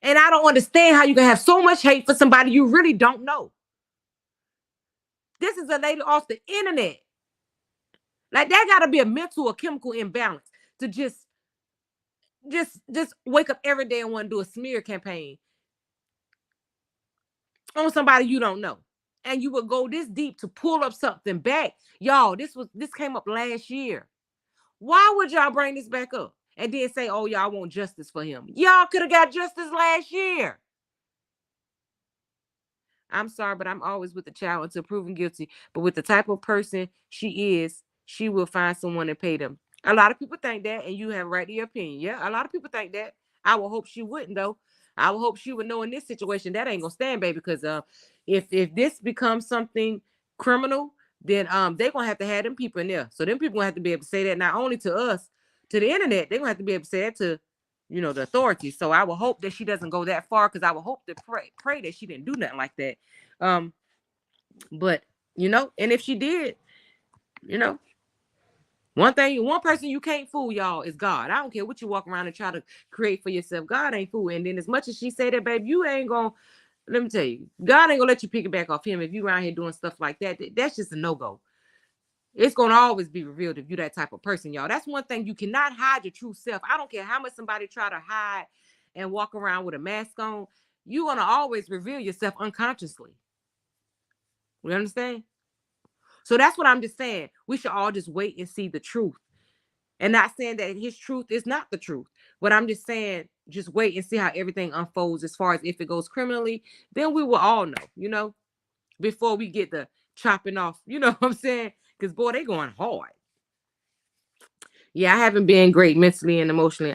And I don't understand how you can have so much hate for somebody you really don't know. This is a lady off the internet. Like, that got to be a mental or chemical imbalance to just wake up every day and want to do a smear campaign on somebody you don't know. And you would go this deep to pull up something back. Y'all, this came up last year. Why would y'all bring this back up and then say, oh, y'all want justice for him? Y'all could have got justice last year. I'm sorry, but I'm always with the child until proven guilty. But with the type of person she is, she will find someone to pay them. A lot of people think that, and you have right to your opinion. Yeah, a lot of people think that. I would hope she wouldn't, though. I would hope she would know in this situation that ain't gonna stand, baby. Because if this becomes something criminal, then they're gonna have to have them people in there. So them people gonna have to be able to say that not only to us, to the internet. They're gonna have to be able to say that to, the authorities. So I will hope that she doesn't go that far, because I will hope to pray that she didn't do nothing like that. Um, but and if she did, you know, one person you can't fool, y'all, is God. I don't care what you walk around and try to create for yourself. God ain't fool. And then as much as she say that, babe, you ain't gonna. Let me tell you, God ain't gonna let you pick it back off him if you around here doing stuff like that. That's just a no go. It's gonna always be revealed if you that type of person, y'all. That's one thing, you cannot hide your true self. I don't care how much somebody try to hide and walk around with a mask on. You're gonna always reveal yourself unconsciously. We understand? So that's what I'm just saying. We should all just wait and see the truth. And not saying that his truth is not the truth, but I'm just saying, just wait and see how everything unfolds. As far as if it goes criminally, then we will all know, before we get the chopping off, you know what I'm saying? Because boy, they going hard. Yeah, I haven't been great mentally and emotionally.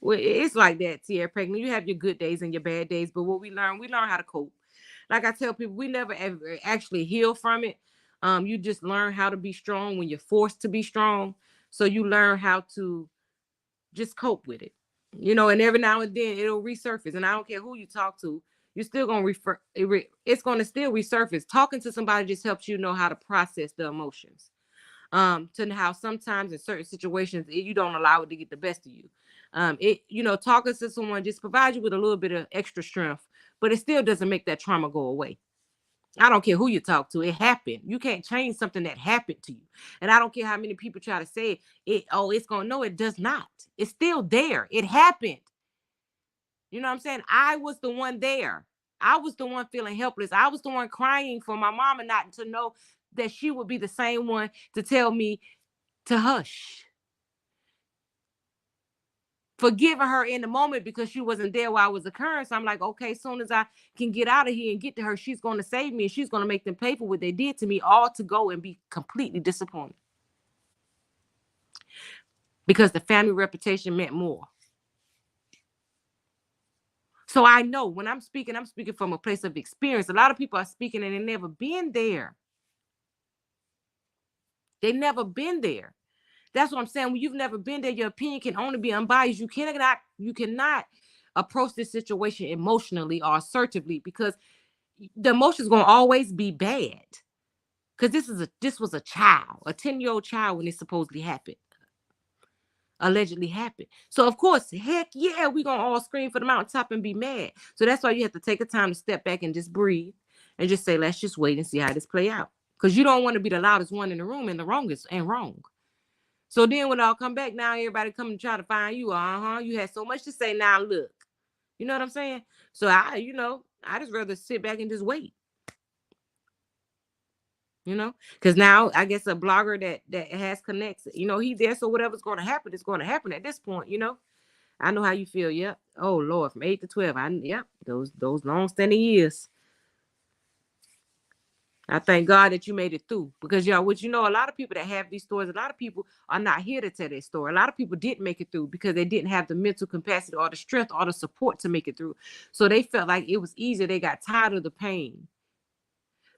Well, it's like that, Tierra Pregnant. You have your good days and your bad days, but what we learn how to cope. Like I tell people, we never ever actually heal from it. You just learn how to be strong when you're forced to be strong. So you learn how to just cope with it. And every now and then it'll resurface. And I don't care who you talk to, you're still gonna it's gonna still resurface. Talking to somebody just helps you know how to process the emotions. To how sometimes in certain situations you don't allow it to get the best of you. Talking to someone just provides you with a little bit of extra strength, but it still doesn't make that trauma go away. I don't care who you talk to. It happened. You can't change something that happened to you. And I don't care how many people try to say it's going to, no, it does not. It's still there. It happened. You know what I'm saying? I was the one there. I was the one feeling helpless. I was the one crying for my mama not to know that she would be the same one to tell me to hush. Forgiving her in the moment because she wasn't there while I was occurring. So I'm like, okay, as soon as I can get out of here and get to her, she's going to save me and she's going to make them pay for what they did to me, all to go and be completely disappointed. Because the family reputation meant more. So I know when I'm speaking from a place of experience. A lot of people are speaking and they've never been there. They've never been there. That's what I'm saying. When you've never been there, your opinion can only be unbiased. You cannot approach this situation emotionally or assertively, because the emotions gonna always be bad. Because this was a child, a 10-year-old child, when it supposedly happened, allegedly happened. So of course, heck yeah, we gonna all scream for the mountaintop and be mad. So that's why you have to take a time to step back and just breathe and just say, let's just wait and see how this play out. Because you don't want to be the loudest one in the room and the wrongest and wrong. So then when I'll come back, now everybody come and try to find you. You had so much to say. Now look, you know what I'm saying? So I just rather sit back and just wait. Because now I guess a blogger that has connects, he's there. So whatever's going to happen is going to happen at this point. I know how you feel. Yep. Oh Lord, from 8 to 12. Yep. Those long-standing years. I thank God that you made it through, because a lot of people that have these stories, a lot of people are not here to tell their story. A lot of people didn't make it through because they didn't have the mental capacity or the strength or the support to make it through. So they felt like it was easier. They got tired of the pain.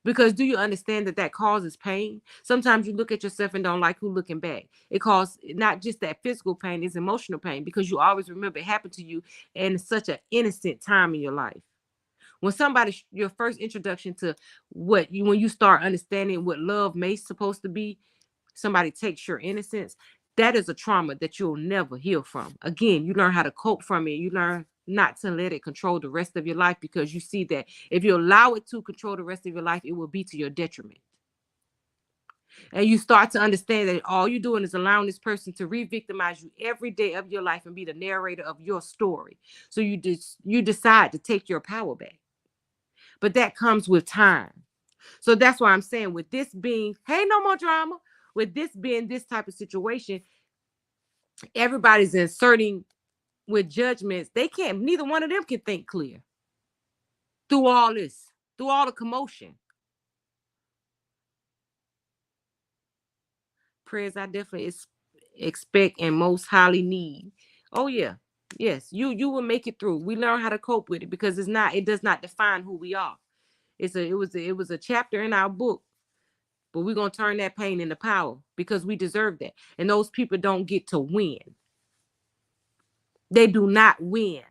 Because do you understand that causes pain? Sometimes you look at yourself and don't like who looking back. It causes not just that physical pain, it's emotional pain, because you always remember it happened to you in such an innocent time in your life. When your first introduction to when you start understanding what love may supposed to be, somebody takes your innocence, that is a trauma that you'll never heal from. Again, you learn how to cope from it. You learn not to let it control the rest of your life, because you see that if you allow it to control the rest of your life, it will be to your detriment. And you start to understand that all you're doing is allowing this person to re-victimize you every day of your life and be the narrator of your story. So you decide to take your power back. But that comes with time. So that's why I'm saying, with this being, hey, no more drama, with this being this type of situation, everybody's inserting with judgments. Neither one of them can think clear through all this through all the commotion. Prayers I definitely expect and most highly need. Oh yeah. Yes, you will make it through. We learn how to cope with it because it does not define who we are. It was a chapter in our book, but we're gonna turn that pain into power because we deserve that. And those people don't get to win. They do not win.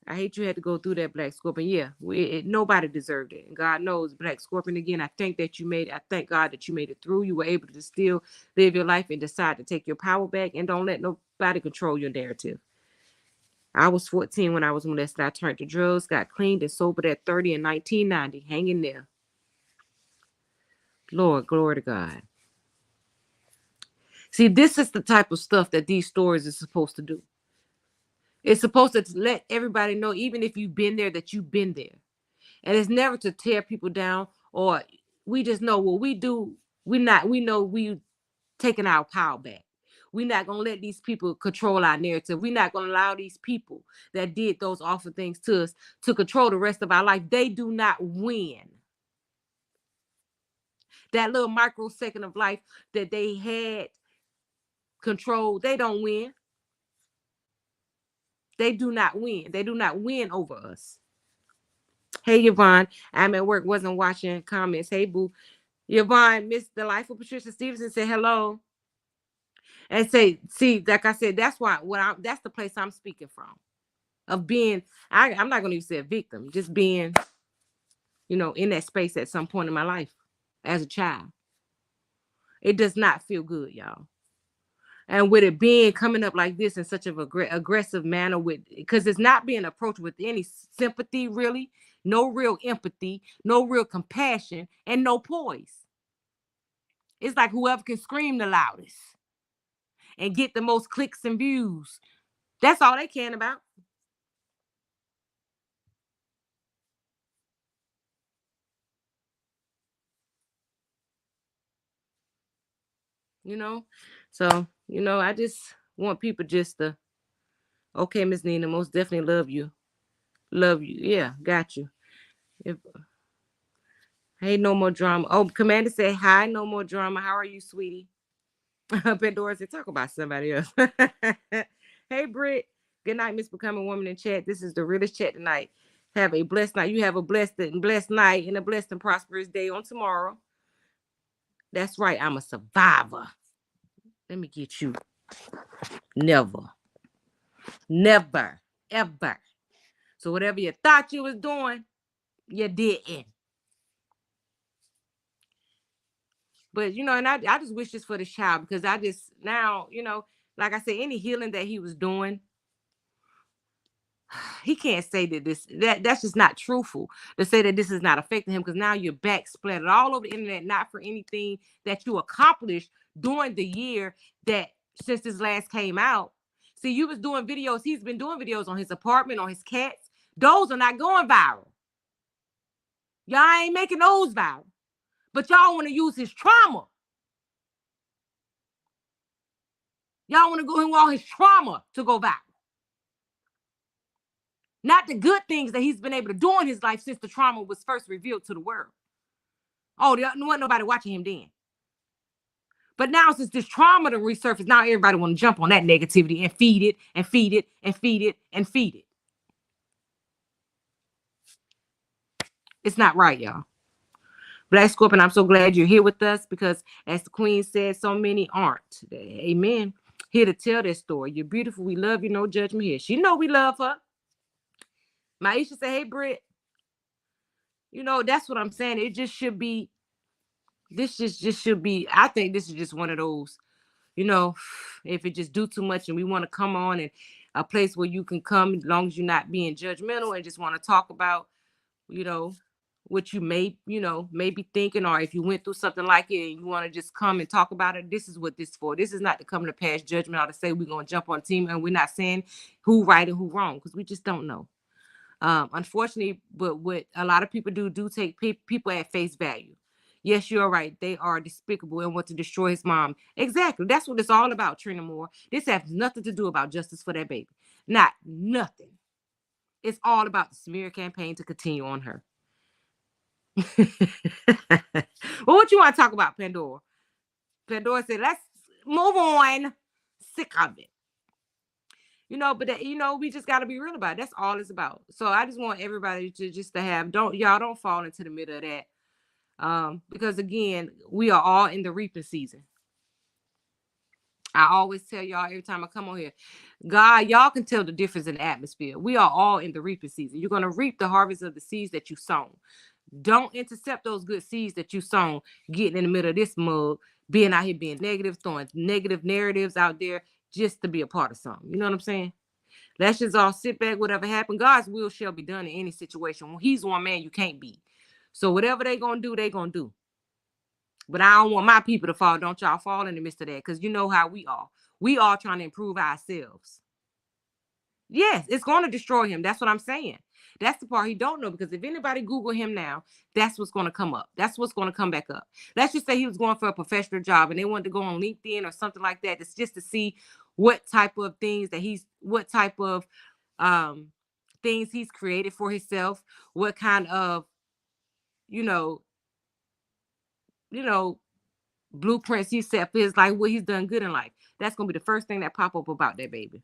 I hate you had to go through that, Black Scorpion. Yeah, nobody deserved it. And God knows, Black Scorpion, again, I thank that you made it. I thank God that you made it through. You were able to still live your life and decide to take your power back and don't let nobody control your narrative. I was 14 when I was molested. I turned to drugs, got cleaned and sobered at 30 in 1990. Hanging there. Lord, glory to God. See, this is the type of stuff that these stories are supposed to do. It's supposed to let everybody know, even if you've been there, that you've been there. And it's never to tear people down, or we just know what we do. We know we taking our power back. We're not gonna let these people control our narrative. We're not gonna allow these people that did those awful things to us to control the rest of our life. They do not win. That little microsecond of life that they had control, they don't win. They do not win. They do not win over us. Hey, Yvonne, I'm at work, wasn't watching comments. Hey, boo. Yvonne, Miss Delightful Patricia Stevenson said hello. And say, see, like I said, that's that's the place I'm speaking from. Of being, I'm not gonna even say a victim, just being, in that space at some point in my life as a child. It does not feel good, y'all. And with it being coming up like this in such an aggressive manner, because it's not being approached with any sympathy, really, no real empathy, no real compassion, and no poise. It's like whoever can scream the loudest and get the most clicks and views. That's all they care about. So I just want people just to, okay, Miss Nina, most definitely love you, yeah, got you. If Hey, no more drama. Oh, Commander said hi, no more drama. How are you, sweetie? Pandora said talk about somebody else. Hey, Britt, good night, Miss Becoming Woman in chat. This is the realest chat tonight. Have a blessed night. You have a blessed night and a blessed and prosperous day on tomorrow. That's right, I'm a survivor. Let me get you. Never, ever. So whatever you thought you was doing, you didn't. But and I just wish this for the child, because I just now, like I said, any healing that he was doing, he can't say that's just not truthful to say that this is not affecting him, because now you're back splattered all over the internet, not for anything that you accomplished during the year that since this last came out. See, you was doing videos. He's been doing videos on his apartment, on his cats. Those are not going viral. Y'all ain't making those viral. But y'all want to use his trauma. Y'all want to go and all his trauma to go viral. Not the good things that he's been able to do in his life since the trauma was first revealed to the world. Oh, there wasn't nobody watching him then. But now, since this trauma to resurface, now everybody want to jump on that negativity and feed it and feed it and feed it and feed it. It's not right, y'all. Black Scorpion, I'm so glad you're here with us, because as the Queen said, so many aren't. Amen. Here to tell their story. You're beautiful. We love you. No judgment here. She know we love her. Maisha said, hey, Britt. That's what I'm saying. It just should be, this just should be, I think this is just one of those, if it just do too much and we want to come on and a place where you can come, as long as you're not being judgmental and just want to talk about, what you may be thinking, or if you went through something like it and you want to just come and talk about it, this is what this is for. This is not to come to pass judgment or to say we're going to jump on a team, and we're not saying who right and who wrong, because we just don't know. Unfortunately, but what a lot of people do take people at face value. Yes, you're right. They are despicable and want to destroy his mom. Exactly. That's what it's all about, Trina Moore. This has nothing to do about justice for that baby. Not nothing. It's all about the smear campaign to continue on her. Well, what you want to talk about, Pandora? Pandora said, let's move on. Sick of it. But we just got to be real about it. That's all it's about. So I just want everybody to just to have, don't fall into the middle of that. Because again, we are all in the reaping season. I always tell y'all every time I come on here, God, y'all can tell the difference in the atmosphere. We are all in the reaping season. You're going to reap the harvest of the seeds that you sown. Don't intercept those good seeds that you sown, getting in the middle of this mug, being out here being negative, throwing negative narratives out there just to be a part of something. You know what I'm saying? Let's just all sit back, whatever happened. God's will shall be done in any situation. When he's one man you can't beat. So whatever they going to do, they going to do. But I don't want my people to fall. Don't y'all fall in the midst of that, because you know how we are. We all trying to improve ourselves. Yes, it's going to destroy him. That's what I'm saying. That's the part he don't know, because if anybody Google him now, that's what's going to come up. That's what's going to come back up. Let's just say he was going for a professional job and they wanted to go on LinkedIn or something like that. It's just to see what type of things that what type of things he's created for himself, what kind of, you know, blueprints he set for his life, what he's done good in life. That's going to be the first thing that pop up about that baby.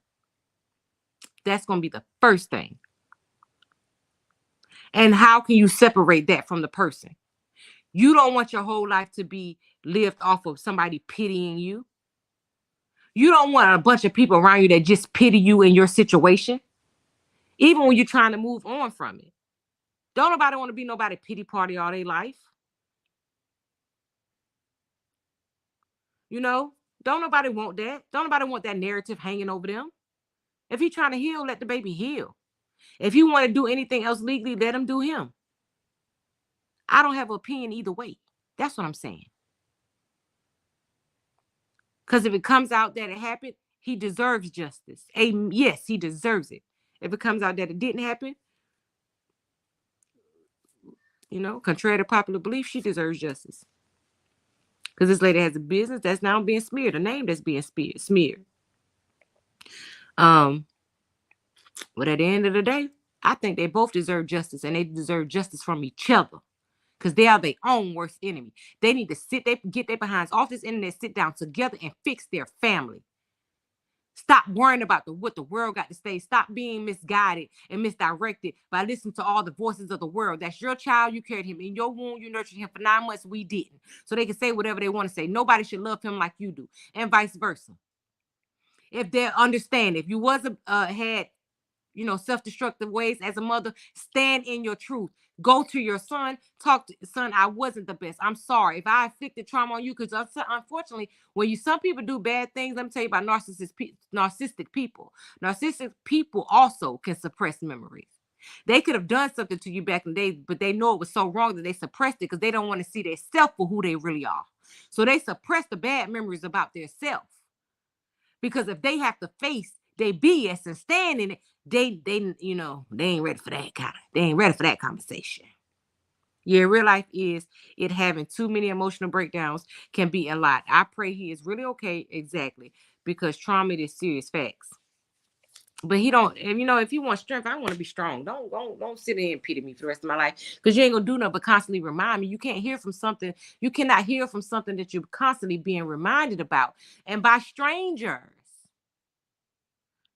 That's going to be the first thing. And how can you separate that from the person? You don't want your whole life to be lived off of somebody pitying you. You don't want a bunch of people around you that just pity you in your situation, even when you're trying to move on from it. Don't nobody want to be nobody pity party all their life. Don't nobody want that. Don't nobody want that narrative hanging over them. If he's trying to heal, let the baby heal. If you want to do anything else legally, let him do him. I don't have an opinion either way. That's what I'm saying. Because if it comes out that it happened, he deserves justice. Yes, he deserves it. If it comes out that it didn't happen, contrary to popular belief, she deserves justice. Because this lady has a business that's now being smeared, a name that's being smeared. But at the end of the day, I think they both deserve justice, and they deserve justice from each other, because they are their own worst enemy. They need to get their behinds off this internet, sit down together and fix their family. Stop worrying about what the world got to say. Stop being misguided and misdirected by listening to all the voices of the world. That's your child. You carried him in your womb. You nurtured him for 9 months. We didn't. So they can say whatever they want to say. Nobody should love him like you do, and vice versa. If they understand, if you had self-destructive ways as a mother, stand in your truth. Go to your son, talk to son. I wasn't the best. I'm sorry if I inflicted trauma on you, because unfortunately, when some people do bad things, let me tell you about narcissistic people. Narcissistic people also can suppress memories. They could have done something to you back in the day, but they know it was so wrong that they suppressed it, because they don't want to see themselves for who they really are. So they suppress the bad memories about their self. Because if they have to face their BS and stand in it, they ain't ready for that they ain't ready for that conversation. Yeah, real life is it having too many emotional breakdowns can be a lot. I pray he is really okay, exactly, because trauma is serious facts. But he don't, if you want strength, I want to be strong. Don't sit there and pity me for the rest of my life, because you ain't gonna do nothing but constantly remind me. You cannot hear from something that you're constantly being reminded about, and by strangers.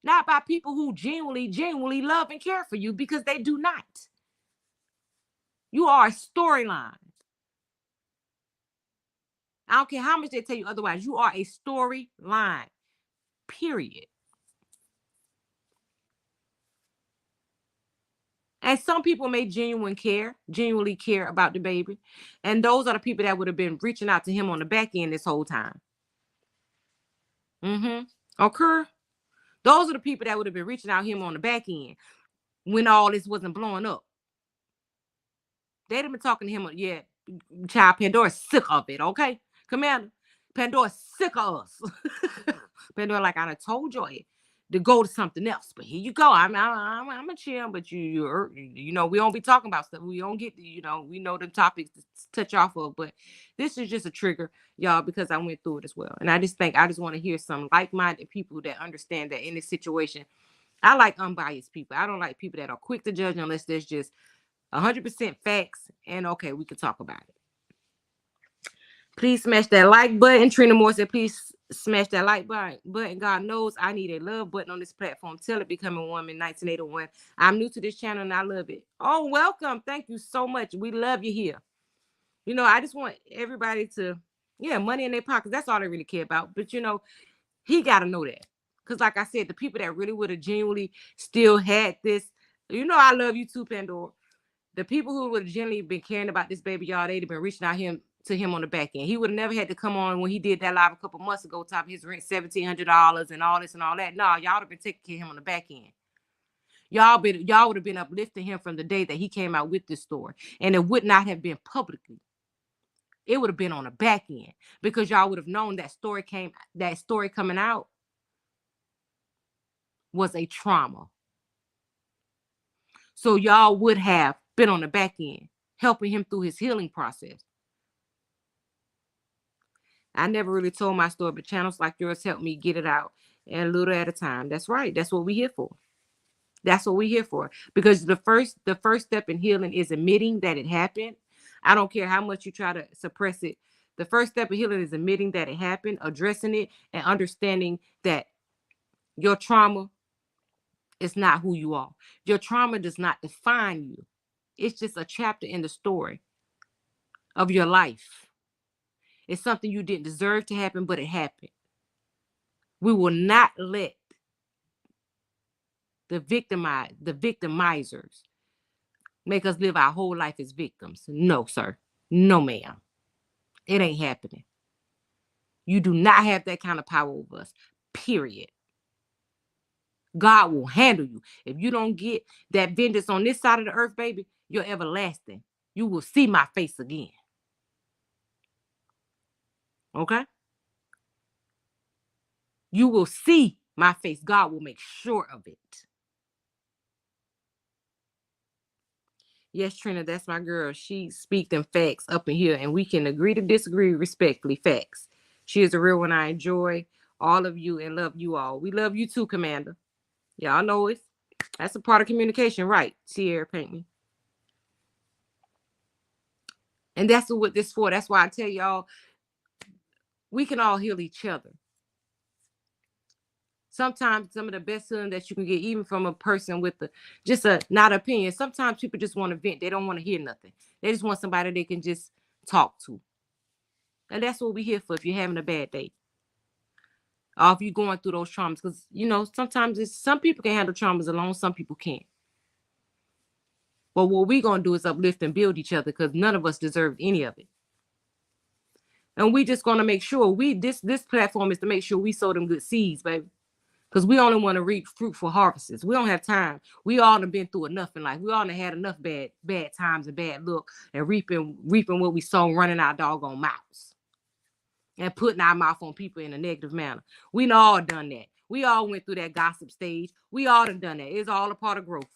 Not by people who genuinely love and care for you, because they do not. You are a storyline. I don't care how much they tell you otherwise. You are a storyline. Period. And some people may genuinely care about the baby. And those are the people that would have been reaching out to him on the back end this whole time. Okay. Those are the people that would have been reaching out him on the back end when all this wasn't blowing up. They'd have been talking to him. Yeah, child, Pandora's sick of it, okay? Commander, Pandora's sick of us. Pandora, like I done told you to go to something else, but here you go. I'm a chill, but we don't be talking about stuff. We don't get, we know the topics to touch off of, but this is just a trigger, y'all, because I went through it as well. And I just want to hear some like-minded people that understand that in this situation, I like unbiased people. I don't like people that are quick to judge unless there's just 100% facts and okay, we can talk about it. Please smash that like button. Trina Moore said, please smash that like button. God knows I need a love button on this platform. Tell it Becoming Woman 1981. I'm new to this channel and I love it. Oh, welcome. Thank you so much. We love you here. You know, I just want everybody to, yeah, money in their pockets. That's all they really care about. But, you know, he got to know that. Because like I said, the people that really would have genuinely still had this, you know, I love you too, Pandora. The people who would have genuinely been caring about this baby, y'all, they'd have been reaching out to him on the back end. He would have never had to come on when he did that live a couple months ago, top his rent $1,700 and all this and all that. No, y'all would have been taking care of him on the back end. Y'all would have been uplifting him from the day that he came out with this story. And it would not have been publicly. It would have been on the back end because y'all would have known that story coming out was a trauma. So y'all would have been on the back end helping him through his healing process. I never really told my story, but channels like yours helped me get it out and a little at a time. That's right. That's what we're here for. That's what we're here for. Because the first step in healing is admitting that it happened. I don't care how much you try to suppress it. The first step of healing is admitting that it happened, addressing it, and understanding that your trauma is not who you are. Your trauma does not define you. It's just a chapter in the story of your life. It's something you didn't deserve to happen, but it happened. We will not let the victimizers make us live our whole life as victims. No, sir. No, ma'am. It ain't happening. You do not have that kind of power over us. Period. God will handle you. If you don't get that vengeance on this side of the earth, baby, you're everlasting. You will see my face again. Okay? You will see my face. God will make sure of it. Yes, Trina, that's my girl. She speaks them facts up in here, and we can agree to disagree respectfully. Facts. She is a real one. I enjoy all of you and love you all. We love you too, Commander. Y'all know it. That's a part of communication, right? Sierra Pinkney. And that's what this for. That's why I tell y'all, we can all heal each other. Sometimes some of the best healing that you can get, even from a person with just a not opinion. Sometimes people just want to vent. They don't want to hear nothing. They just want somebody they can just talk to. And that's what we're here for if you're having a bad day. Or if you're going through those traumas. Because, you know, sometimes some people can handle traumas alone. Some people can't. But what we're going to do is uplift and build each other because none of us deserve any of it. And we just going to make sure this platform is to make sure we sow them good seeds, baby. Because we only want to reap fruitful harvests. We don't have time. We all have been through enough in life. We all have had enough bad times and bad luck and reaping what we sow, running our doggone mouths and putting our mouth on people in a negative manner. We all done that. We all went through that gossip stage. We all done that. It's all a part of growth.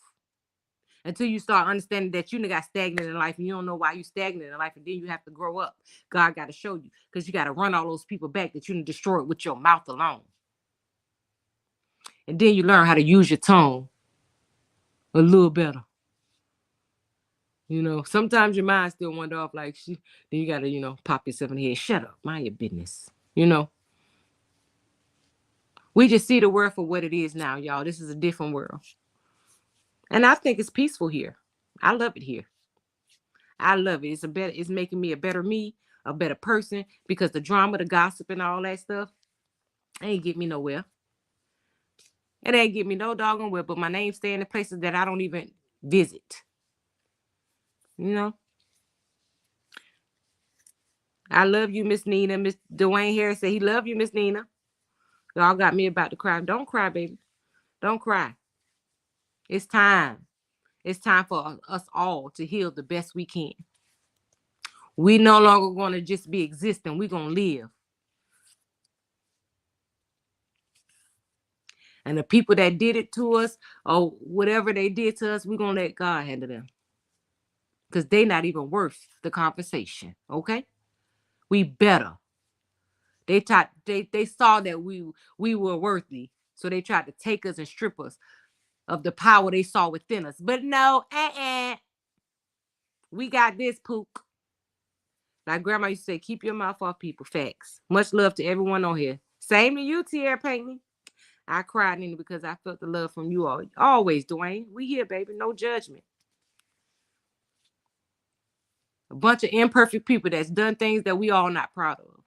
Until you start understanding that you got stagnant in life and you don't know why you stagnant in life, and then you have to grow up. God got to show you because you got to run all those people back that you done destroyed with your mouth alone. And then you learn how to use your tongue a little better. You know, sometimes your mind still wander off like then you got to, pop yourself in the head. Shut up. Mind your business. We just see the world for what it is now, y'all. This is a different world. And I think it's peaceful here. I love it here. I love it. It's making me a better me, a better person, because the drama, the gossip, and all that stuff ain't get me nowhere. It ain't get me no doggone where, but my name staying in places that I don't even visit. I love you, Miss Nina. Miss Dwayne Harris said he love you, Miss Nina. Y'all got me about to cry. Don't cry, baby. Don't cry. It's time. It's time for us all to heal the best we can. We no longer going to just be existing. We're going to live. And the people that did it to us or whatever they did to us, we're going to let God handle them. Because they're not even worth the conversation. Okay? We better. They saw that we were worthy. So they tried to take us and strip us. of the power they saw within us. But no, we got this pook. Like grandma used to say, keep your mouth off people. Facts. Much love to everyone on here. Same to you, Tierra Pinckney. I cried in it because I felt the love from you all. Always, Dwayne. We here, baby. No judgment. A bunch of imperfect people that's done things that we all not proud of.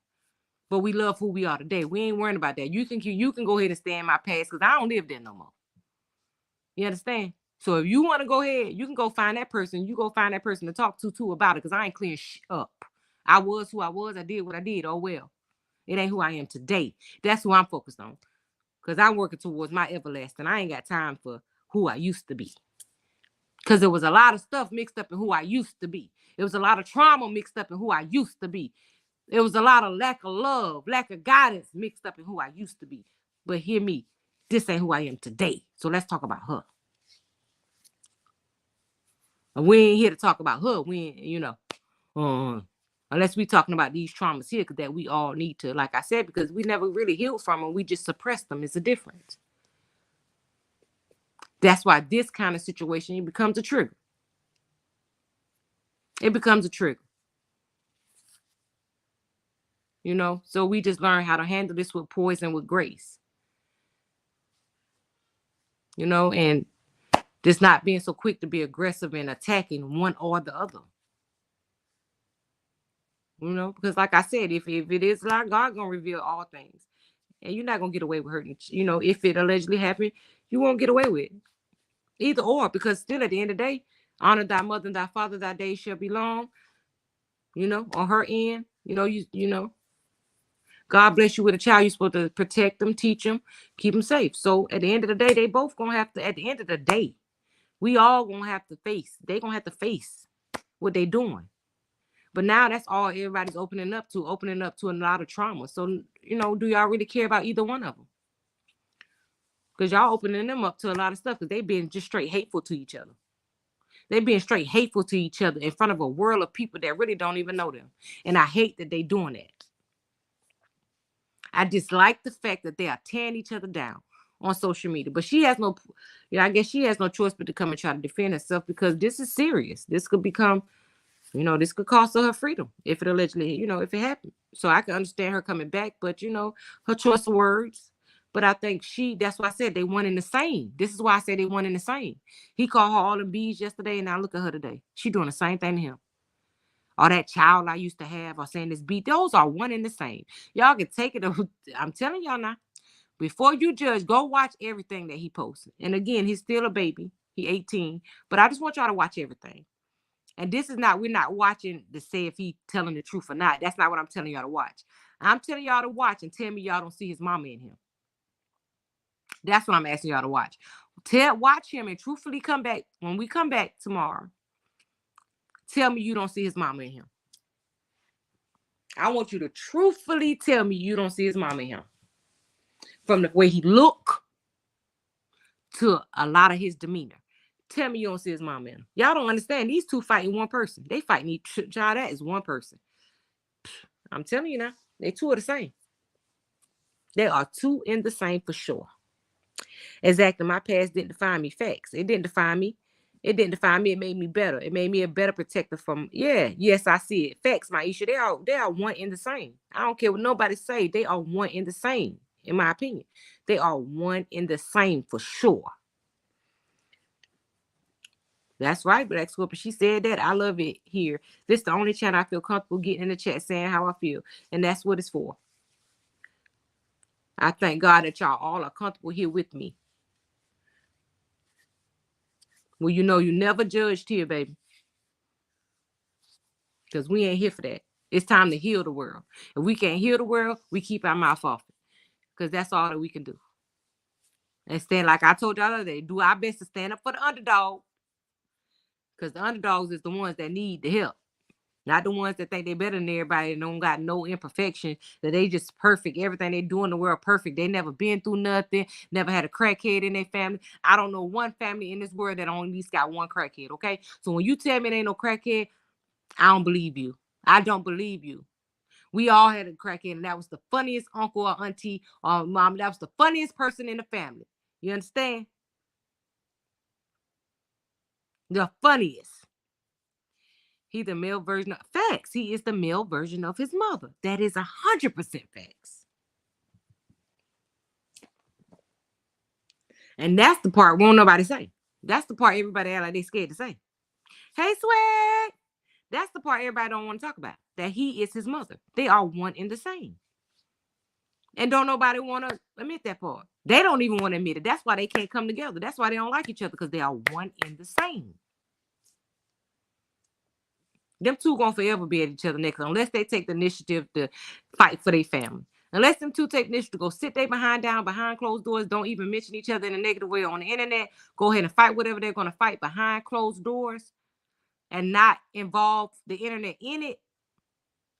But we love who we are today. We ain't worrying about that. You can go ahead and stay in my past because I don't live there no more. You understand? So if you want to go ahead, you can go find that person. You go find that person to talk to too about it because I ain't clearing up. I was who I was. I did what I did. Oh, well. It ain't who I am today. That's who I'm focused on because I'm working towards my everlasting. I ain't got time for who I used to be because there was a lot of stuff mixed up in who I used to be. There was a lot of trauma mixed up in who I used to be. There was a lot of lack of love, lack of guidance mixed up in who I used to be. But hear me, this ain't who I am today. So let's talk about her. And we ain't here to talk about her. We ain't, unless we talking about these traumas here that we all need to, like I said, because we never really healed from them. We just suppressed them. It's a difference. That's why this kind of situation, it becomes a trigger. It becomes a trigger. So we just learn how to handle this with poise and with grace. And just not being so quick to be aggressive and attacking one or the other. Because like I said, if it is like God gonna reveal all things. And you're not gonna get away with hurting. If it allegedly happened, you won't get away with it. Either or, because still at the end of the day, honor thy mother and thy father, thy days shall be long. On her end, God bless you with a child. You're supposed to protect them, teach them, keep them safe. So at the end of the day, they both gonna have to, at the end of the day, we all gonna have to face, they gonna have to face what they doing. But now that's all everybody's opening up to a lot of trauma. So, do y'all really care about either one of them? Because y'all opening them up to a lot of stuff because they being just straight hateful to each other. They being straight hateful to each other in front of a world of people that really don't even know them. And I hate that they doing that. I dislike the fact that they are tearing each other down on social media. But she has no, I guess she has no choice but to come and try to defend herself because this is serious. This could become, this could cost her freedom if it allegedly, if it happened. So I can understand her coming back, but, her choice of words. But I think that's why I said they one in the same. This is why I said they one in the same. He called her all the bees yesterday, and now look at her today. She doing the same thing to him. Or that child I used to have, or saying this beat, those are one in the same. Y'all can take it. I'm telling y'all now. Before you judge, go watch everything that he posted. And again, he's still a baby. He 18. But I just want y'all to watch everything. And this is not, we're not watching to say if he telling the truth or not. That's not what I'm telling y'all to watch. I'm telling y'all to watch and tell me y'all don't see his mama in him. That's what I'm asking y'all to watch. Watch him and truthfully come back. When we come back tomorrow, tell me you don't see his mama in him. I want you to truthfully tell me you don't see his mama in him. From the way he look to a lot of his demeanor. Tell me you don't see his mama in him. Y'all don't understand. These two fighting one person. They fighting each other. That is one person. I'm telling you now. They two are the same. They are two in the same for sure. Exactly. My past didn't define me. Facts. It didn't define me. It didn't define me. It made me better. It made me a better protector from, yes, I see it. Facts, Maisha. They are one in the same. I don't care what nobody say. They are one in the same, in my opinion. They are one in the same for sure. That's right, Black Scorpio. She said that. I love it here. This is the only channel I feel comfortable getting in the chat saying how I feel. And that's what it's for. I thank God that y'all all are comfortable here with me. Well, you never judged here, baby. Because we ain't here for that. It's time to heal the world. If we can't heal the world, we keep our mouth off it. Because that's all that we can do. And stand, like I told y'all the other day, do our best to stand up for the underdog. Because the underdogs is the ones that need the help. Not the ones that think they're better than everybody and don't got no imperfection, that they just perfect. Everything they do in the world perfect. They never been through nothing, never had a crackhead in their family. I don't know one family in this world that only at least got one crackhead, okay? So when you tell me there ain't no crackhead, I don't believe you. I don't believe you. We all had a crackhead, and that was the funniest uncle or auntie or mom. That was the funniest person in the family. You understand? The funniest. He the male version of facts. He is the male version of his mother. That is 100% facts. And that's the part won't nobody say. That's the part everybody act like they scared to say. Hey, Swag. That's the part everybody don't want to talk about. That he is his mother. They are one and the same. And don't nobody want to admit that part. They don't even want to admit it. That's why they can't come together. That's why they don't like each other, because they are one and the same. Them two gonna forever be at each other next, unless they take the initiative to fight for their family. Unless them two take the initiative to go sit they behind down behind closed doors, don't even mention each other in a negative way on the internet, go ahead and fight whatever they're gonna fight behind closed doors and not involve the internet in it.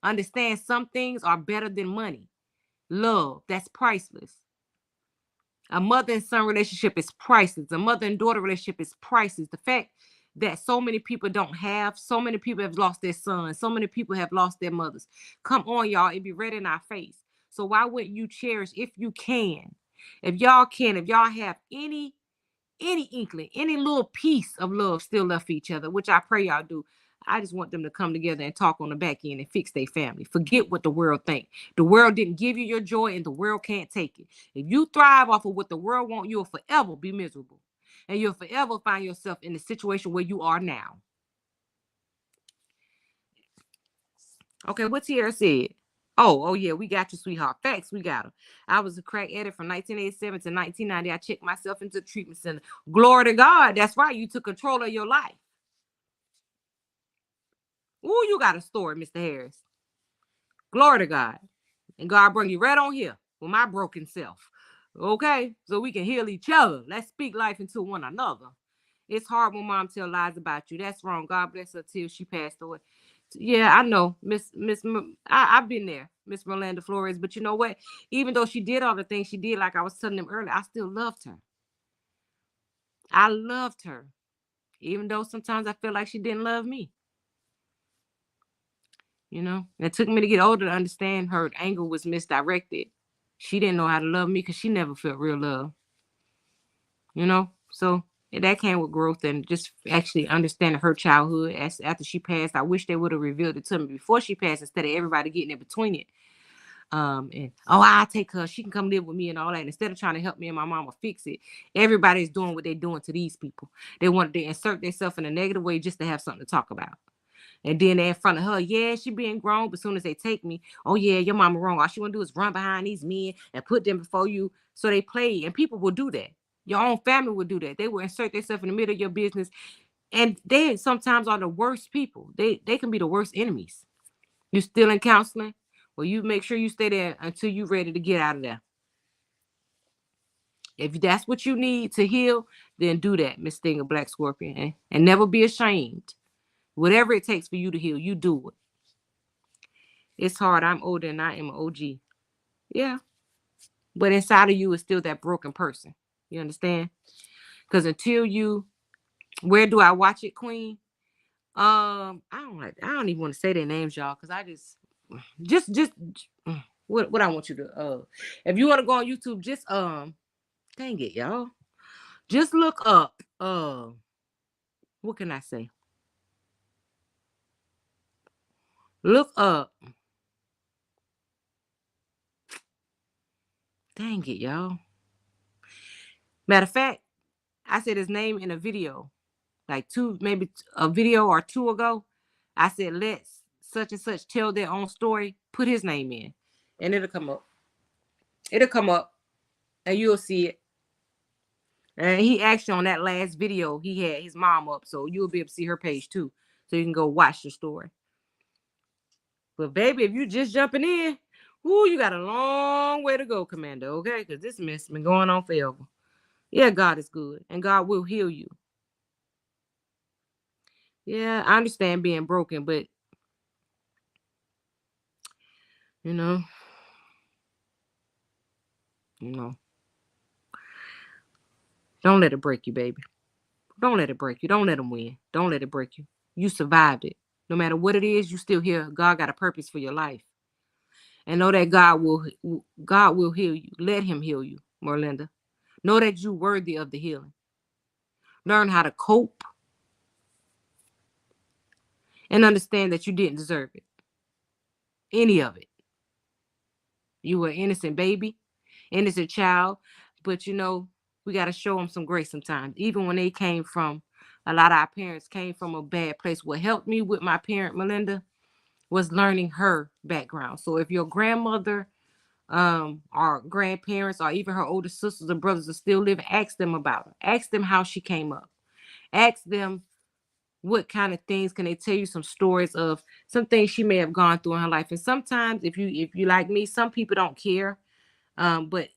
Understand some things are better than money. Love, that's priceless. A mother and son relationship is priceless. A mother and daughter relationship is priceless. The fact that so many people don't have, so many people have lost their sons, so many people have lost their mothers. Come on, y'all, it be red in our face. So why wouldn't you cherish, if you can, if y'all can, if y'all have any inkling, any little piece of love still left for each other, which I pray y'all do. I just want them to come together and talk on the back end and fix their family. Forget what the world think. The world didn't give you your joy, and the world can't take it. If you thrive off of what the world wants, you'll forever be miserable. And you'll forever find yourself in the situation where you are now. Okay, what Tierra said. Oh yeah, we got you, sweetheart. Facts, we got them. I was a crack addict from 1987 to 1990. I checked myself into the treatment center. Glory to God. That's right. You took control of your life. Ooh, you got a story, Mr. Harris. Glory to God. And God bring you right on here with my broken self. Okay? So we can heal each other. Let's speak life into one another. It's hard when mom tell lies about you. That's wrong. God bless her till she passed away. Yeah, I know. I've been there, Miss Miranda Flores. But you know what? Even though she did all the things she did, like I was telling them earlier, I still loved her. I loved her. Even though sometimes I feel like she didn't love me. You know, it took me to get older to understand her anger was misdirected. She didn't know how to love me because she never felt real love. You know, so that came with growth and just actually understanding her childhood. As after she passed, I wish they would have revealed it to me before she passed instead of everybody getting in between it. And I'll take her. She can come live with me and all that. Instead of trying to help me and my mama fix it, everybody's doing what they're doing to these people. They wanted to insert themselves in a negative way just to have something to talk about. And then they're in front of her, yeah, she being grown, but as soon as they take me, oh yeah, your mama wrong. All she want to do is run behind these men and put them before you. So they play, and people will do that. Your own family will do that. They will insert themselves in the middle of your business. And they sometimes are the worst people. They can be the worst enemies. You still in counseling? Well, you make sure you stay there until you're ready to get out of there. If that's what you need to heal, then do that, Miss Stinger Black Scorpion. And never be ashamed. Whatever it takes for you to heal, you do it. It's hard. I'm older and I am an OG. Yeah. But inside of you is still that broken person. You understand? Because until you, where do I watch it, Queen? I don't even want to say their names, y'all, because I just what I want you to if you want to go on YouTube, just dang it, y'all. Just look up what can I say? Look up. Dang it, y'all. Matter of fact, I said his name in a video, like maybe a video or two ago. I said, let's such and such tell their own story. Put his name in, and it'll come up. It'll come up, and you'll see it. And he actually on that last video, he had his mom up, so you'll be able to see her page too, so you can go watch the story. But baby, if you just jumping in, you got a long way to go, Commander. Okay, because this mess has been going on forever. Yeah, God is good, and God will heal you. Yeah, I understand being broken, but you know, don't let it break you, baby. Don't let it break you. Don't let them win. Don't let it break you. You survived it. No matter what it is, you still here. God got a purpose for your life. And know that God will heal you. Let him heal you, Merlinda. Know that you're worthy of the healing. Learn how to cope. and understand that you didn't deserve it. Any of it. You were an innocent baby, innocent child, but we got to show them some grace sometimes, even when they came from, a lot of our parents came from a bad place. What helped me with my parent, Melinda, was learning her background. So if your grandmother, or grandparents, or even her older sisters or brothers are still living, ask them about her. Ask them how she came up. Ask them what kind of things can they tell you, some stories of some things she may have gone through in her life. And sometimes if you like me, some people don't care. But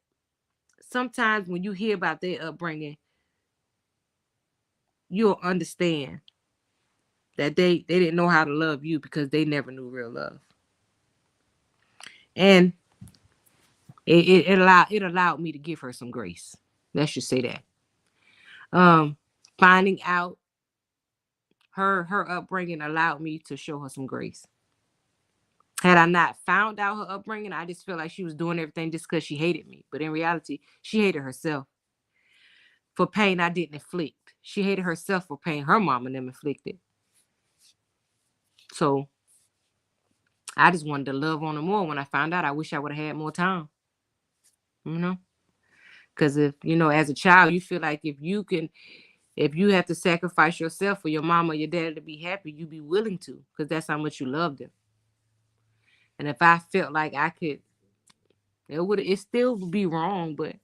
sometimes when you hear about their upbringing, you'll understand that they didn't know how to love you because they never knew real love. And it allowed me to give her some grace. Let's just say that. Finding out her upbringing allowed me to show her some grace. Had I not found out her upbringing, I just felt like she was doing everything just because she hated me. But in reality, she hated herself for pain I didn't inflict. She hated herself for pain her mom and them inflicted. So I just wanted to love on her more. When I found out, I wish I would have had more time. Because as a child, you feel like if you have to sacrifice yourself for your mom or your dad to be happy, you be willing to, because that's how much you love them. And if I felt like I could, it still would be wrong, but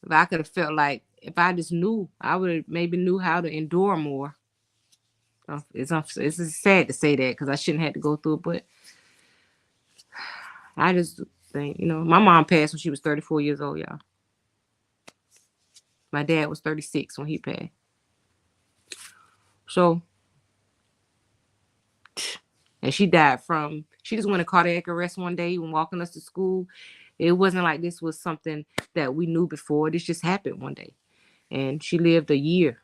if I could have felt like, if I just knew, I would have maybe knew how to endure more. It's sad to say that because I shouldn't have to go through it, but I just think, my mom passed when she was 34 years old, y'all. My dad was 36 when he passed. So, and she just went in cardiac arrest one day when walking us to school. It wasn't like this was something that we knew before. This just happened one day. And she lived a year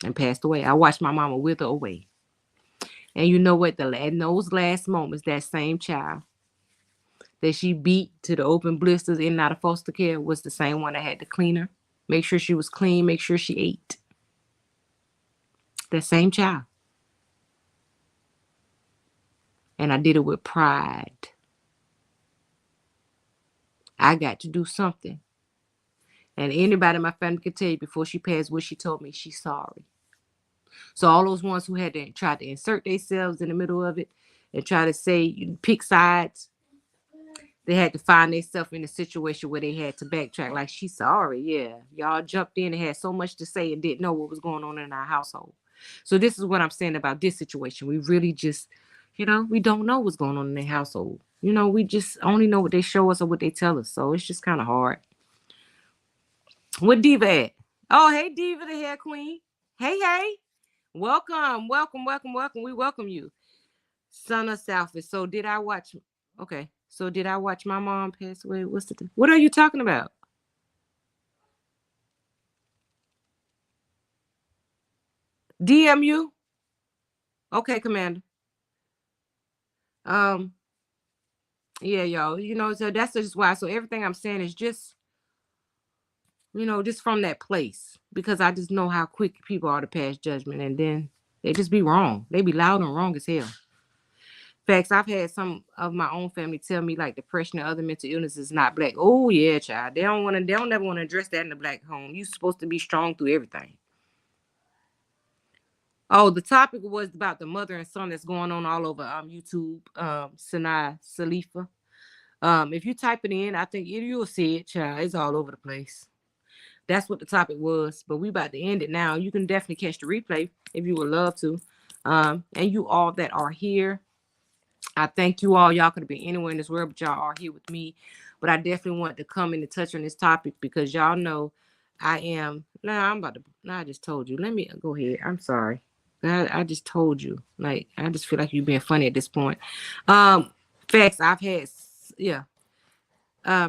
and passed away. I watched my mama wither away. And you know what? In those last moments, that same child that she beat to the open blisters in and out of foster care was the same one that had to clean her, make sure she was clean, make sure she ate. That same child. And I did it with pride. I got to do something. And anybody in my family could tell you before she passed what she told me, she's sorry. So all those ones who had to try to insert themselves in the middle of it and try to say, pick sides, they had to find themselves in a situation where they had to backtrack. Like, she's sorry. Yeah. Y'all jumped in and had so much to say and didn't know what was going on in our household. So this is what I'm saying about this situation. We really just, we don't know what's going on in their household. We just only know what they show us or what they tell us. So it's just kind of hard. What Diva at? Oh, hey, Diva, the hair queen. Hey. Welcome. We welcome you. Son of Selfish. So did I watch? Okay. So did I watch my mom pass away? What are you talking about? DMU? Okay, Commander. Yeah, y'all. So that's just why. So everything I'm saying is just, just from that place, because I just know how quick people are to pass judgment, and then they just be wrong. They be loud and wrong as hell. Facts, I've had some of my own family tell me like depression and other mental illness is not black. Oh yeah, child. They don't never want to address that in the black home. You're supposed to be strong through everything. Oh, the topic was about the mother and son that's going on all over YouTube. Sanaa Salifa. If you type it in, I think you'll see it, child. It's all over the place. That's what the topic was. But we about to end it now. You can definitely catch the replay if you would love to. And you all that are here, I thank you all. Y'all could have been anywhere in this world, but y'all are here with me. But I definitely want to come in and touch on this topic because y'all know I am. I just told you. Let me go ahead. I'm sorry. I just told you. Like, I just feel like you're being funny at this point. Facts, I've had, yeah.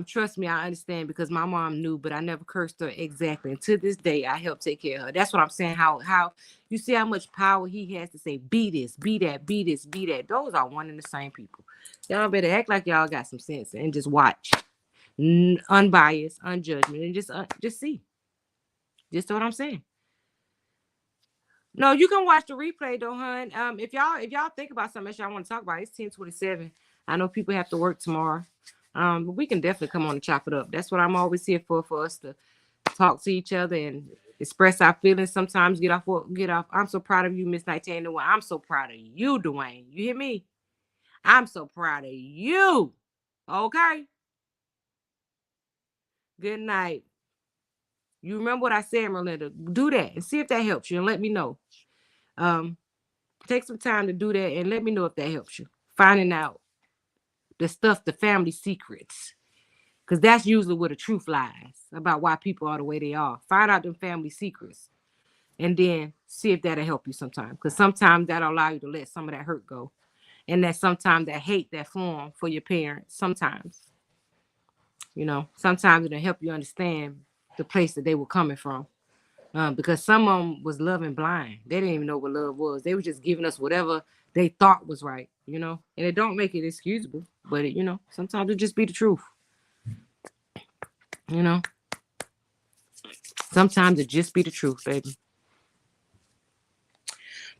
Trust me, I understand because my mom knew, but I never cursed her exactly. And to this day, I help take care of her. That's what I'm saying. How you see how much power he has to say, be this, be that, be this, be that. Those are one and the same people. Y'all better act like y'all got some sense and just watch. Unbiased, unjudgment, and just see. Just what I'm saying. No, you can watch the replay though, hun. If y'all think about something else y'all want to talk about, it's 10:27. I know people have to work tomorrow. But we can definitely come on and chop it up. That's what I'm always here for us to talk to each other and express our feelings. Sometimes get off. I'm so proud of you, Miss 1901. I'm so proud of you, Dwayne. You hear me? I'm so proud of you. Okay. Good night. You remember what I said, Melinda? Do that and see if that helps you and let me know. Um, Take some time to do that and let me know if that helps you. Finding out the stuff, the family secrets. Because that's usually where the truth lies about why people are the way they are. Find out them family secrets and then see if that'll help you sometime. Because sometimes that'll allow you to let some of that hurt go. And that sometimes that hate that form for your parents, sometimes, sometimes it'll help you understand the place that they were coming from. Because some of them was loving blind. They didn't even know what love was. They were just giving us whatever they thought was right, And it don't make it excusable, but sometimes it just be the truth, you know. Sometimes it just be the truth, baby.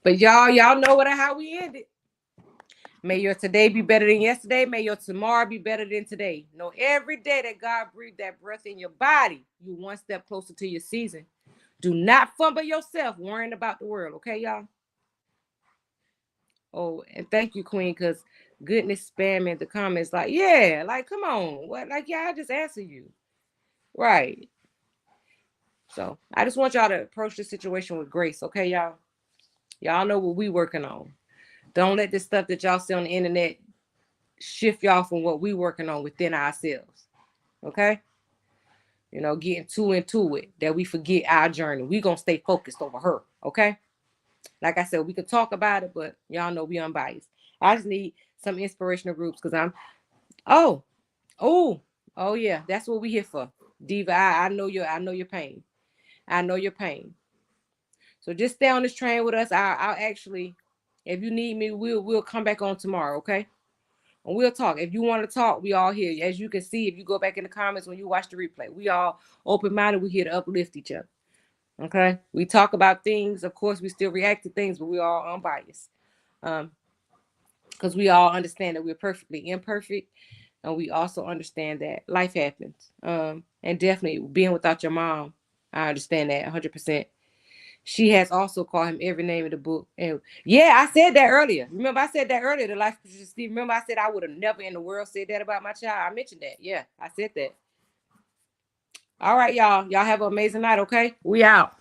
But y'all know how we ended. May your today be better than yesterday. May your tomorrow be better than today. Know every day that God breathed that breath in your body, you one step closer to your season. Do not fumble yourself worrying about the world, okay, y'all? Oh, and thank you, Queen, because goodness spamming the comments like, yeah, like, come on. What? Like, yeah, I just answer you. Right. So I just want y'all to approach the situation with grace, okay, y'all? Y'all know what we working on. Don't let this stuff that y'all see on the internet shift y'all from what we working on within ourselves. Okay? Getting too into it that we forget our journey. We gonna stay focused over her. Okay? Like I said, we could talk about it, but y'all know we unbiased. I just need some inspirational groups because oh yeah, that's what we here for. Diva, I know your pain. I know your pain. So just stay on this train with us. I'll actually, if you need me, we'll come back on tomorrow, okay? And we'll talk. If you want to talk, we all here. As you can see, if you go back in the comments when you watch the replay, we all open-minded. We're here to uplift each other. Okay? We talk about things. Of course, we still react to things, but we all unbiased. Because we all understand that we're perfectly imperfect. And we also understand that life happens. And definitely being without your mom, I understand that 100%. She has also called him every name in the book. And yeah, I said that earlier. Remember, I said that earlier. The life of Steve. Remember, I said I would have never in the world said that about my child. I mentioned that. Yeah, I said that. All right, y'all. Y'all have an amazing night, okay? We out.